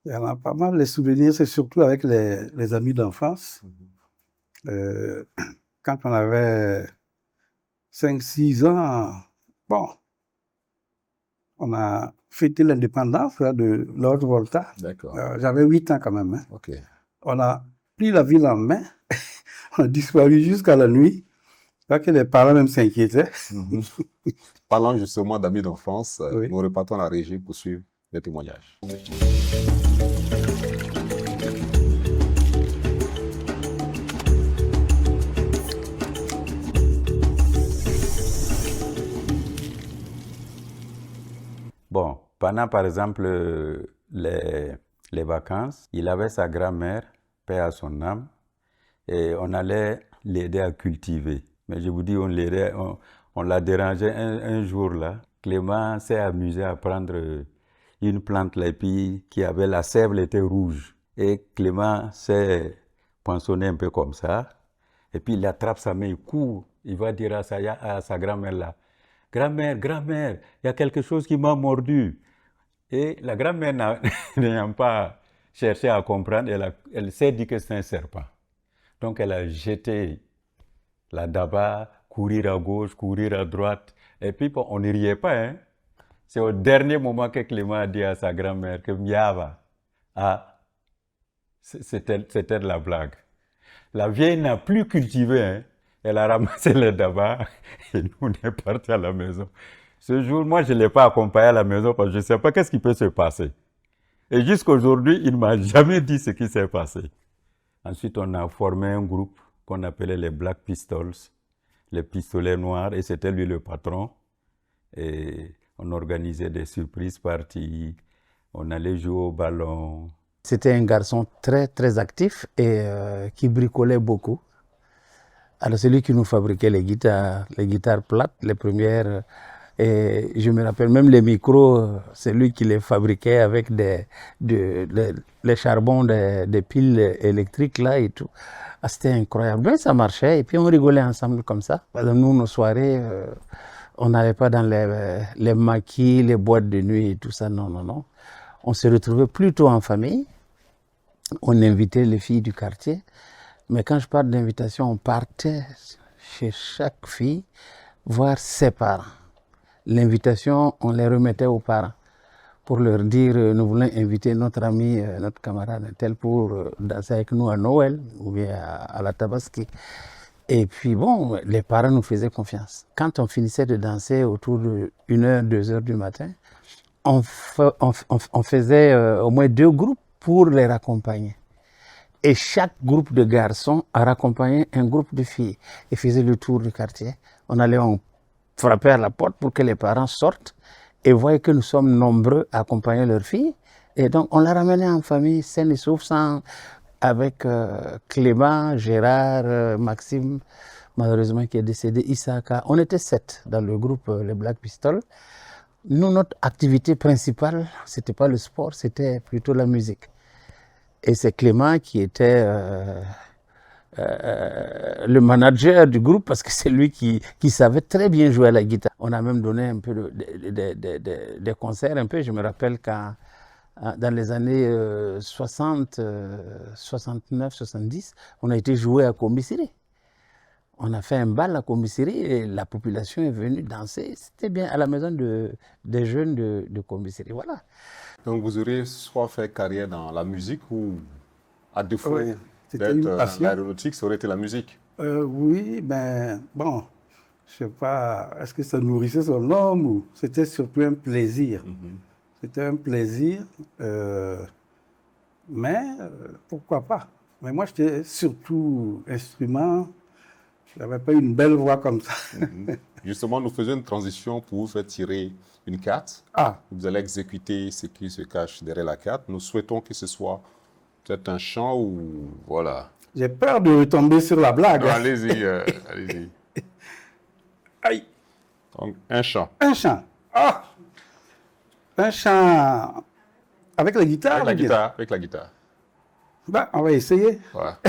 Il y en a pas mal. Les souvenirs, c'est surtout avec les amis d'enfance. Quand on avait 5, 6 ans, bon, on a fêté l'indépendance de Lord Volta. D'accord. J'avais 8 ans quand même, hein. OK. On a pris la ville en main. On a disparu jusqu'à la nuit. Là que les parents même s'inquiétaient. Parlant justement d'amis d'enfance, nous repartons à la régie pour suivre les témoignages. Pendant, par exemple, les vacances, il avait sa grand-mère, paix à son âme, et on allait l'aider à cultiver. Mais je vous dis, on l'a dérangé un jour là. Clément s'est amusé à prendre une plante là, et puis qui avait la sève était rouge. Et Clément s'est poinçonné un peu comme ça. Et puis il attrape sa main, il court. Il va dire à sa grand-mère là, grand-mère, grand-mère, il y a quelque chose qui m'a mordu. Et la grand-mère n'ayant pas cherché à comprendre, elle s'est dit que c'est un serpent. Donc elle a jeté la daba, courir à gauche, courir à droite. Et puis on ne riait pas. Hein? C'est au dernier moment que Clément a dit à sa grand-mère que Miava, c'était de la blague. La vieille n'a plus cultivé. Hein? Elle a ramassé le daba et nous on est partis à la maison. Ce jour, moi je ne l'ai pas accompagné à la maison parce que je ne sais pas qu'est-ce qui peut se passer. Et jusqu'à aujourd'hui, il ne m'a jamais dit ce qui s'est passé. Ensuite, on a formé un groupe qu'on appelait les Black Pistols, les pistolets noirs, et c'était lui le patron. Et on organisait des surprises parties, on allait jouer au ballon. C'était un garçon très, très actif et qui bricolait beaucoup. Alors, c'est lui qui nous fabriquait les guitares plates, les premières. Et je me rappelle même les micros, c'est lui qui les fabriquait avec les charbons des piles électriques là et tout. Ah, c'était incroyable. Mais ça marchait et puis on rigolait ensemble comme ça. Nous, nos soirées, on n'allait pas dans les maquis, les boîtes de nuit et tout ça. Non, non, non. On se retrouvait plutôt en famille. On invitait les filles du quartier. Mais quand je parle d'invitation, on partait chez chaque fille voir ses parents. L'invitation, on les remettait aux parents pour leur dire nous voulons inviter notre ami, notre camarade tel pour danser avec nous à Noël ou bien à la Tabaski. Et puis bon, les parents nous faisaient confiance. Quand on finissait de danser autour de 1h, 2h du matin, on faisait au moins 2 groupes pour les raccompagner. Et chaque groupe de garçons a raccompagné un groupe de filles et faisait le tour du quartier. On allait frapper à la porte pour que les parents sortent et voient que nous sommes nombreux à accompagner leurs filles. Et donc, on la ramenait en famille, saine et sauve, avec Clément, Gérard, Maxime, malheureusement qui est décédé, Isaka. On était 7 dans le groupe les Black Pistols. Nous, notre activité principale, c'était pas le sport, c'était plutôt la musique. Et c'est Clément qui était le manager du groupe parce que c'est lui qui savait très bien jouer à la guitare. On a même donné un peu des concerts, un peu. Je me rappelle quand, dans les années 60, 69, 70, on a été joué à Combisiri. On a fait un bal à Combisiri et la population est venue danser. C'était bien à la maison des jeunes de Combisiri. Voilà. Donc vous auriez soit fait carrière dans la musique ou à défaut d'être dans l'aéronautique, ça aurait été la musique. Oui, ben bon, je sais pas, est-ce que ça nourrissait son homme ou c'était surtout un plaisir. C'était un plaisir, mais pourquoi pas. Mais moi, j'étais surtout instrument. Je n'avais pas une belle voix comme ça. Justement, nous faisons une transition pour vous faire tirer une carte. Vous allez exécuter ce qui se cache derrière la carte. Nous souhaitons que ce soit peut-être un chant ou voilà. J'ai peur de tomber sur la blague. Allez-y, allez-y. Aïe. Donc, un chant. Un chant. Un chant avec la guitare. Avec la guitare. Ben, on va essayer. Voilà.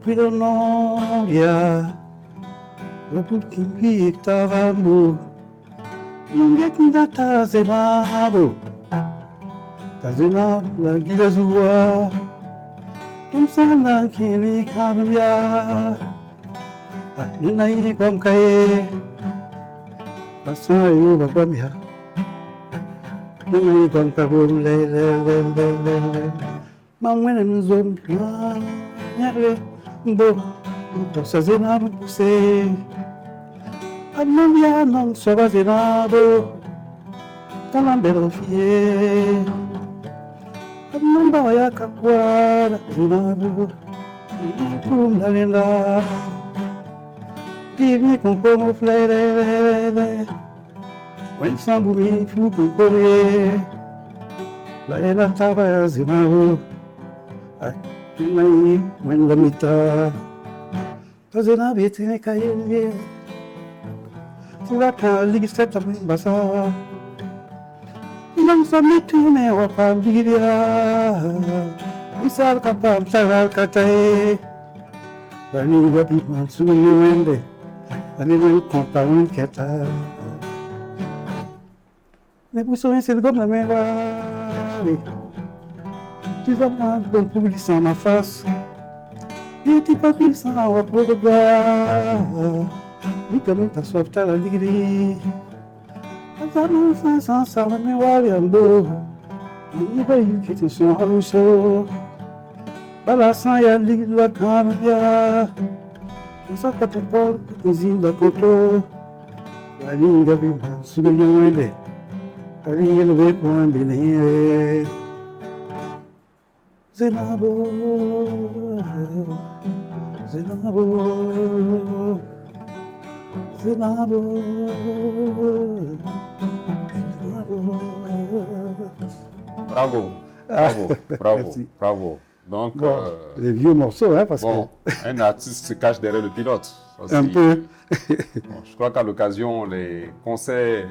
Pironoria, Rapuki Tavamu, Ingetna Tazemabo, Tazena, la Gilazua, Umsana Kili Kabia, Nairi Pamkae, Pasayu Babamia, Nous comme ça pour les maman nous sommes bon pour ça c'est n'a poussé Amambia non so va zenado Kalambero fie Amamba ya kakwara zenado Kumdalinda Divni con como flere When somebody flew to Korea La ela tava zenado When la mitad Fazendo betine cair Furaka ligi step também basa Não sabe tu né o pambiria Isal kapam saral katai Dani gabi mansu wende Dani não conta um keta Ne puso esse gom na meva Tu vas pas bon public sans ma face E ti papi sans o programa E também tá só tá alegria. Mas a nossa sensação me olhando. E vai que te sonho. Balança e a liga câmera. Só que tu pode cozinhar da cotô. A língua vem subindo ele. A língua vem com a beleza. Zenabo. Bravo, Merci. bravo. Donc, Bon, les vieux morceaux, hein, parce bon, un artiste se cache derrière le pilote. que un peu. Bon, je crois qu'à l'occasion, les concerts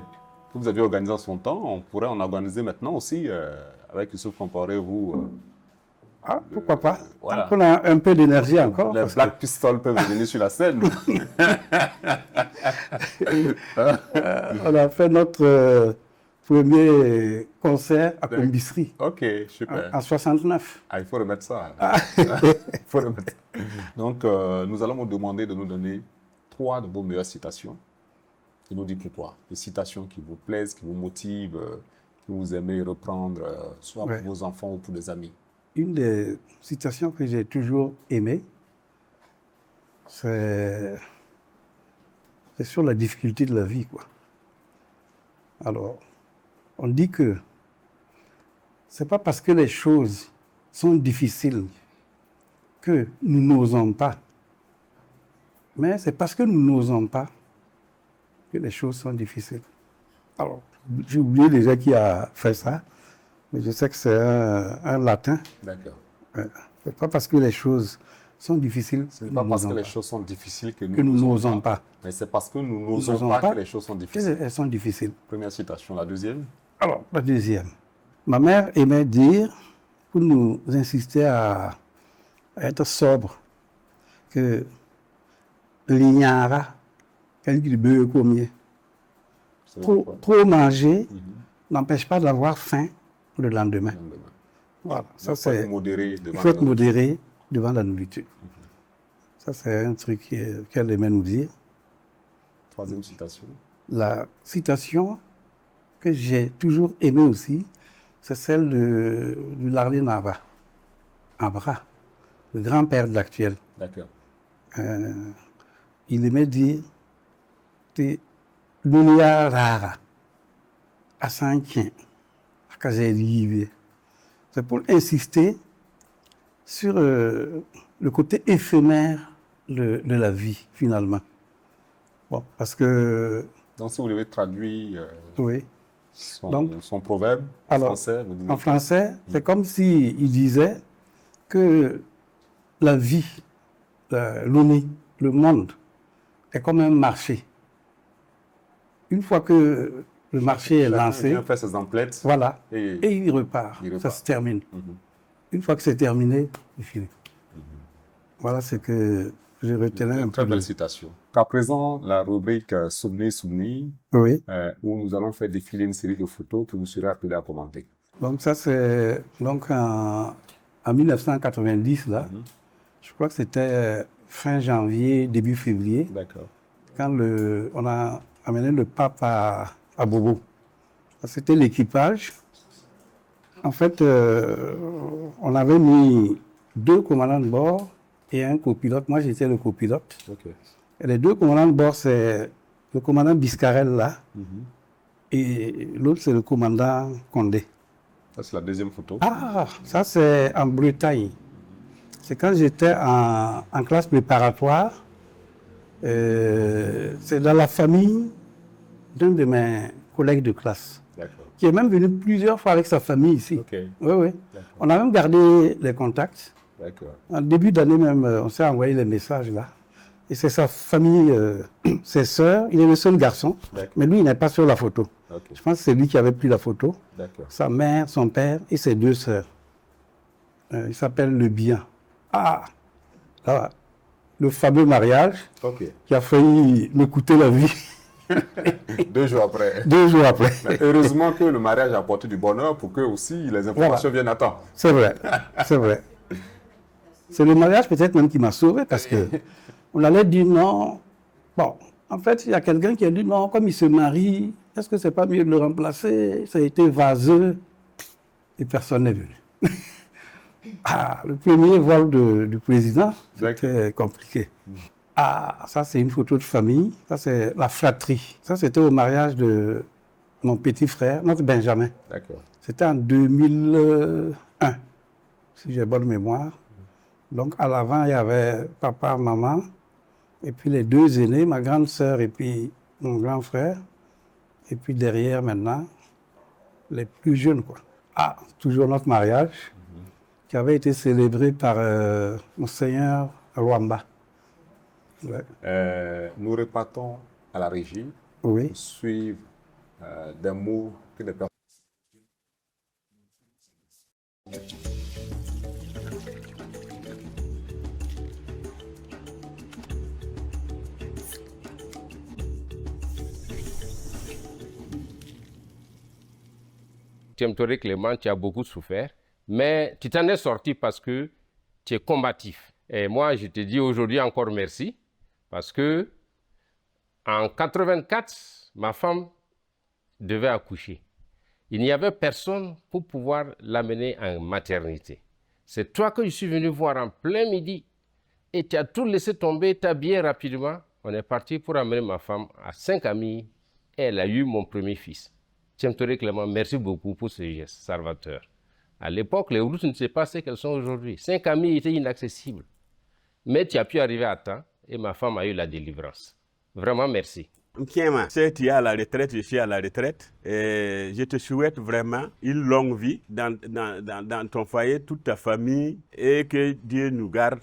que vous avez organisés en son temps, on pourrait en organiser maintenant aussi avec Youssouf Compaoré, vous. Ah, pourquoi pas. Voilà. On a un peu d'énergie encore. Les parce Black Pistols peuvent venir sur la scène. on a fait notre premier concert à Combisserie Ok, super. en 69. Ah, il faut remettre ça. Il faut remettre. Donc, nous allons vous demander de nous donner 3 de vos meilleures citations. Et nous dire pourquoi. Des citations qui vous plaisent, qui vous motivent, que vous aimez reprendre, soit pour vos enfants ou pour des amis. Une des citations que j'ai toujours aimées, c'est sur la difficulté de la vie, quoi. Alors, on dit que c'est pas parce que les choses sont difficiles que nous n'osons pas, mais c'est parce que nous n'osons pas que les choses sont difficiles. Alors, j'ai oublié déjà qui a fait ça, mais je sais que c'est un latin. D'accord. C'est pas parce que les choses sont difficiles Ce n'est pas parce que les choses sont difficiles que nous n'osons pas. Mais c'est parce que nous n'osons pas que les choses sont difficiles. Elles sont difficiles. Première citation. La deuxième. Alors, la deuxième. Ma mère aimait dire, pour nous insister à être sobre, que l'ignara, quelqu'un qui combien. Trop manger n'empêche pas d'avoir faim le lendemain. Voilà, ça c'est. Il faut être modéré devant la nourriture. Ça c'est un truc qu'elle aimait nous dire. Troisième citation. La citation que j'ai toujours aimée aussi, c'est celle de Larlé Nava, Abra, le grand-père de l'actuel. D'accord. Il aimait dire Dunia rara, à Saint-Quin, à Kazélivé. C'est pour insister sur le côté éphémère de la vie, finalement. Bon, parce que... Donc, si vous devez traduire oui. son proverbe français, vous dites... En français, c'est comme s'il disait que la vie, le monde, est comme un marché. Une fois que le marché est lancé, il fait ses emplettes. Voilà, et il repart. Ça se termine. Une fois que c'est terminé, c'est fini. Voilà ce que je retenais un peu. Très belle citation. À présent, la rubrique Souvenir, oui. Où nous allons faire défiler une série de photos que vous serez appelés à commenter. Donc ça, c'est donc en 1990, là. Je crois que c'était fin janvier, début février. D'accord. Quand on a amené le pape à Bobo. C'était l'équipage En fait, on avait mis 2 commandants de bord et un copilote. Moi, j'étais le copilote. Ok. Et les 2 commandants de bord, c'est le commandant Biscarel, là, et l'autre, c'est le commandant Condé. Ça, c'est la deuxième photo. Ah, ça, c'est en Bretagne. C'est quand j'étais en classe préparatoire. C'est dans la famille d'un de mes collègues de classe, D'accord. qui est même venu plusieurs fois avec sa famille ici. Ok. Oui, oui. D'accord. On a même gardé les contacts. D'accord. En début d'année même, on s'est envoyé les messages là. Et c'est sa famille, ses sœurs. Il est le seul garçon, D'accord. mais lui, il n'est pas sur la photo. Ok. Je pense que c'est lui qui avait pris la photo. D'accord. Sa mère, son père et ses 2 sœurs. Il s'appelle Le Bien. Ah, là, le fameux mariage Ok. qui a failli me coûter la vie 2 jours après. 2 jours après. Mais heureusement que le mariage a apporté du bonheur pour que aussi les informations viennent à temps. C'est vrai, c'est vrai. C'est le mariage peut-être même qui m'a sauvé parce que on allait dire non. Bon, en fait, il y a quelqu'un qui a dit non, comme il se marie, est-ce que c'est pas mieux de le remplacer? Ça a été vaseux et personne n'est venu. Ah, le premier vol du président, c'était compliqué. Ah, ça c'est une photo de famille, ça c'est la fratrie. Ça c'était au mariage de mon petit frère, notre Benjamin. D'accord. C'était en 2001, si j'ai bonne mémoire. Donc à l'avant, il y avait papa, maman, et puis les 2 aînés, ma grande sœur et puis mon grand frère. Et puis derrière maintenant, les plus jeunes, quoi. Ah, toujours notre mariage, qui avait été célébré par Monseigneur Rwamba. Ouais. Nous repartons à la régie Oui. pour suivre des mots que les personnes. Tiem Touré Clément, tu as beaucoup souffert, mais tu t'en es sorti parce que tu es combatif. Et moi, je te dis aujourd'hui encore merci, parce que en 84, ma femme devait accoucher. Il n'y avait personne pour pouvoir l'amener en maternité. C'est toi que je suis venu voir en plein midi, et tu as tout laissé tomber, t'habiller rapidement. On est parti pour amener ma femme à Saint-Camille, et elle a eu mon premier fils. Tiem Touré Clément, merci beaucoup pour ce geste salvateur. À l'époque, les routes ne sais pas ce qu'elles sont aujourd'hui. Saint-Camille était inaccessible. Mais tu as pu arriver à temps et ma femme a eu la délivrance. Vraiment, merci. Nkiema, c'est tu es à la retraite, je suis à la retraite. Et je te souhaite vraiment une longue vie dans ton foyer, toute ta famille, et que Dieu nous garde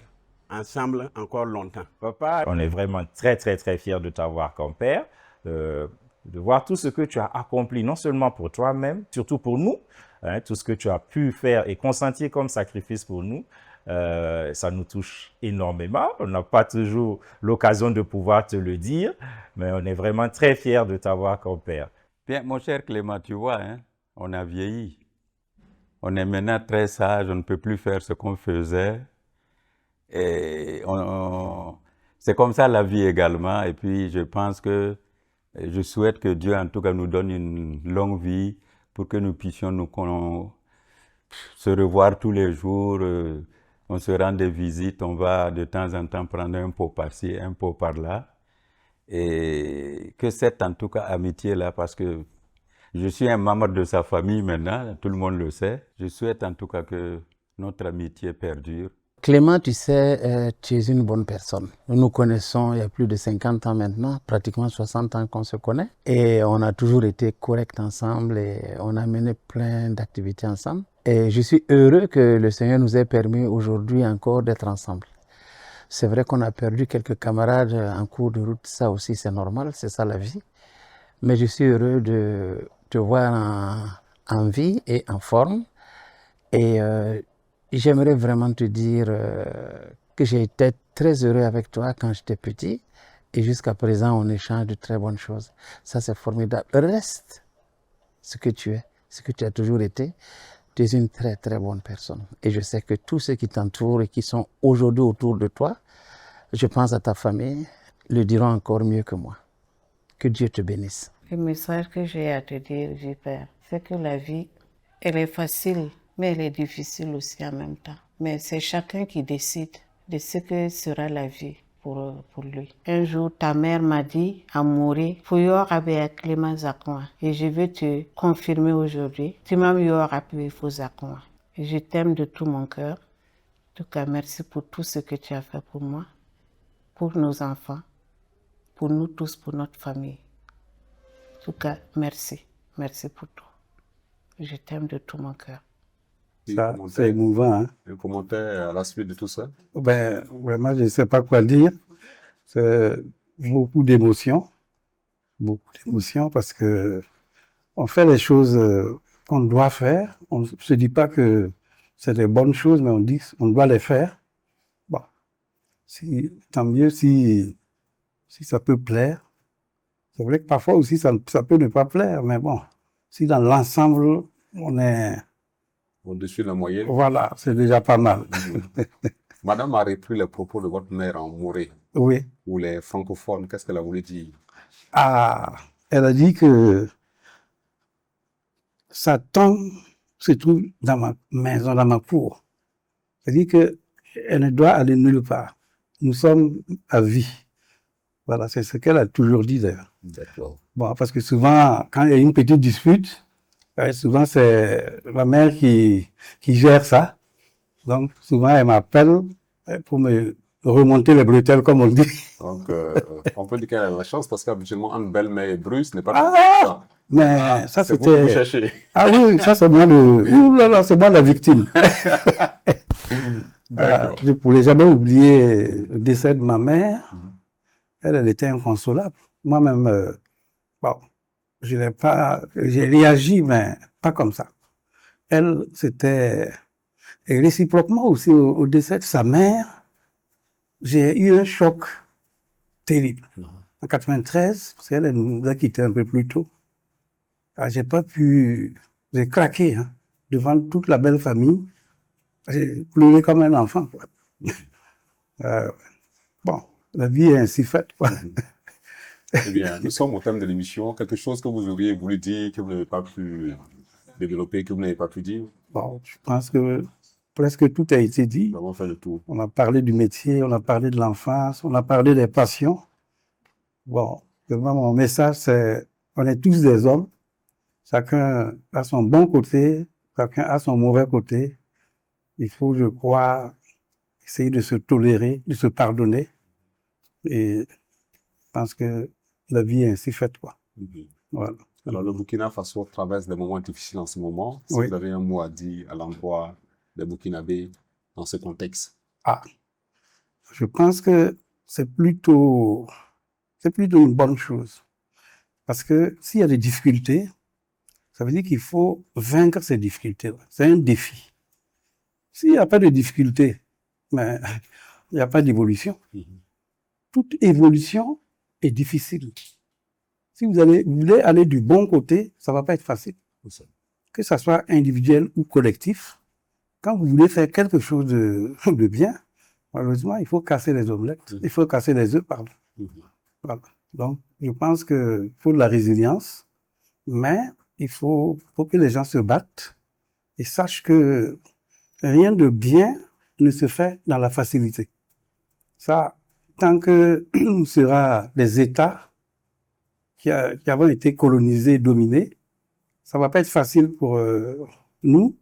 ensemble encore longtemps. Papa, On est vraiment très, très, très fiers de t'avoir comme père, de voir tout ce que tu as accompli, non seulement pour toi-même, surtout pour nous, hein, tout ce que tu as pu faire et consentir comme sacrifice pour nous. Ça nous touche énormément. On n'a pas toujours l'occasion de pouvoir te le dire, mais on est vraiment très fiers de t'avoir comme père. Bien, mon cher Clément, tu vois, hein, on a vieilli. On est maintenant très sage, on ne peut plus faire ce qu'on faisait. Et c'est comme ça la vie également. Et puis, je pense que je souhaite que Dieu, en tout cas, nous donne une longue vie pour que nous puissions se revoir tous les jours. On se rend des visites, on va de temps en temps prendre un pot par-ci, un pot par-là. Et que cette, en tout cas, amitié-là, parce que je suis un membre de sa famille maintenant, tout le monde le sait. Je souhaite en tout cas que notre amitié perdure. Clément, tu sais, tu es une bonne personne. Nous nous connaissons il y a plus de 50 ans maintenant, pratiquement 60 ans qu'on se connaît. Et on a toujours été corrects ensemble et on a mené plein d'activités ensemble. Et je suis heureux que le Seigneur nous ait permis aujourd'hui encore d'être ensemble. C'est vrai qu'on a perdu quelques camarades en cours de route, ça aussi c'est normal, c'est ça la vie. Mais je suis heureux de te voir en vie et en forme. Et j'aimerais vraiment te dire que j'ai été très heureux avec toi quand j'étais petit et jusqu'à présent on échange de très bonnes choses. Ça c'est formidable. Reste ce que tu es, ce que tu as toujours été. Tu es une très très bonne personne et je sais que tous ceux qui t'entourent et qui sont aujourd'hui autour de toi, je pense à ta famille, le diront encore mieux que moi. Que Dieu te bénisse. Le message que j'ai à te dire, Père, c'est que la vie Elle est facile, mais elle est difficile aussi en même temps. Mais c'est chacun qui décide de ce que sera la vie pour lui. Un jour, ta mère m'a dit, Amouré, Fouyor avec Clément Zakwa. Et je vais te confirmer aujourd'hui. Tu m'as mis appuyé Fou Zakwa. Je t'aime de tout mon cœur. En tout cas, merci pour tout ce que tu as fait pour moi, pour nos enfants, pour nous tous, pour notre famille. En tout cas, merci. Merci pour tout. Je t'aime de tout mon cœur. Ça, c'est émouvant. Hein? Un commentaire à la suite de tout ça? Ben, vraiment, je ne sais pas quoi dire. C'est beaucoup d'émotions. Beaucoup d'émotions parce que on fait les choses qu'on doit faire. On ne se dit pas que c'est des bonnes choses, mais on dit on doit les faire. Bon, tant mieux si ça peut plaire. C'est vrai que parfois aussi, ça peut ne pas plaire, mais bon, si dans l'ensemble, on est au-dessus de la moyenne. Voilà, c'est déjà pas mal. Madame a repris les propos de votre mère en Moré. Oui. Ou les francophones, qu'est-ce qu'elle a voulu dire? Ah, elle a dit que sa tombe se trouve dans ma maison, dans ma cour. C'est-à-dire qu'elle ne doit aller nulle part. Nous sommes à vie. Voilà, c'est ce qu'elle a toujours dit d'ailleurs. D'accord. Bon, parce que souvent, quand il y a une petite dispute, souvent c'est la mère qui gère ça. Donc souvent elle m'appelle pour me remonter les bretelles comme on dit. Donc on peut dire qu'elle a la chance parce qu'habituellement une belle-mère et Bruce n'est pas ça. Mais ça c'était. Vous cherchez. Ah oui, ça c'est moi ouh là là, c'est moi la victime. Je ne pourrais jamais oublier le décès de ma mère. Elle était inconsolable. Moi-même, bon, j'ai réagi, mais pas comme ça. Elle, c'était... Et réciproquement aussi, au décès de sa mère, j'ai eu un choc terrible. En 93, parce qu'elle nous a quittés un peu plus tôt. J'ai pas pu... J'ai craqué devant toute la belle famille. J'ai pleuré comme un enfant. Quoi. Bon, la vie est ainsi faite. Quoi. Eh bien, nous sommes au thème de l'émission. Quelque chose que vous auriez voulu dire, que vous n'avez pas pu développer, que vous n'avez pas pu dire? Bon, je pense que presque tout a été dit. Nous avons fait le tour. On a parlé du métier, on a parlé de l'enfance, on a parlé des passions. Bon, vraiment, mon message, c'est on est tous des hommes. Chacun a son bon côté, chacun a son mauvais côté. Il faut, je crois, essayer de se tolérer, de se pardonner. Et je pense que la vie est ainsi faite, quoi. Voilà. Alors, le Burkina Faso traverse des moments difficiles en ce moment. Si vous avez un mot à dire à l'endroit des Burkinabés dans ce contexte? Je pense que c'est plutôt une bonne chose. Parce que s'il y a des difficultés, ça veut dire qu'il faut vaincre ces difficultés-là. C'est un défi. S'il n'y a pas de difficultés, mais il n'y a pas d'évolution. Toute évolution est difficile. Si vous voulez aller du bon côté, ça ne va pas être facile. Que ça soit individuel ou collectif, quand vous voulez faire quelque chose de bien, malheureusement, il faut casser les omelettes. Il faut casser les œufs, pardon. Voilà. Donc, je pense qu'il faut de la résilience, mais il faut que les gens se battent et sachent que rien de bien ne se fait dans la facilité. Ça, tant que nous serons des États qui avons été colonisés, dominés, ça va pas être facile pour nous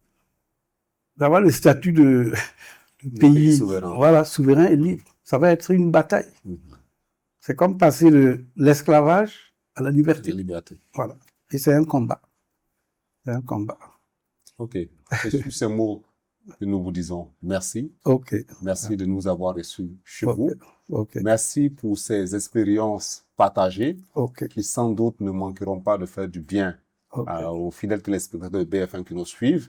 d'avoir le statut de pays souverain. Voilà, souverain et libre. Ça va être une bataille. C'est comme passer de l'esclavage à la liberté. Voilà. Et c'est un combat. C'est un combat. Ok. C'est sur ces mots que nous vous disons merci. Ok. Merci de nous avoir reçus chez vous. Merci pour ces expériences partagées qui sans doute ne manqueront pas de faire du bien aux fidèles téléspectateurs de BFM qui nous suivent.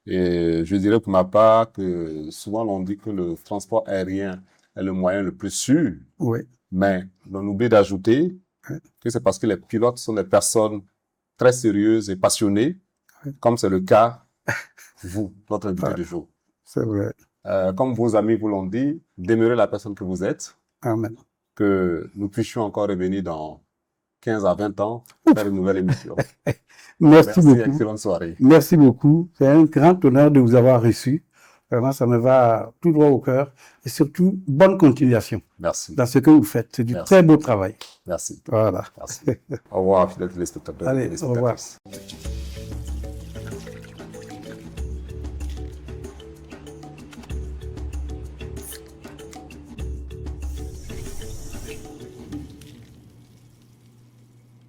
Et je dirais pour ma part que souvent on dit que le transport aérien est le moyen le plus sûr. Mais on oublie d'ajouter que c'est parce que les pilotes sont des personnes très sérieuses et passionnées, comme c'est le cas vous, notre invité du jour. C'est vrai. Comme vos amis vous l'ont dit, demeurez la personne que vous êtes. Amen. Que nous puissions encore revenir dans 15 à 20 ans faire une nouvelle émission. Merci beaucoup. Excellente soirée. Merci beaucoup. C'est un grand honneur de vous avoir reçu. Vraiment, ça me va tout droit au cœur. Et surtout, bonne continuation. Merci. Dans ce que vous faites. C'est du très beau travail. Merci. Voilà. Merci. Au revoir, fidèles téléspectateurs. Allez, au revoir. téléspectatrices.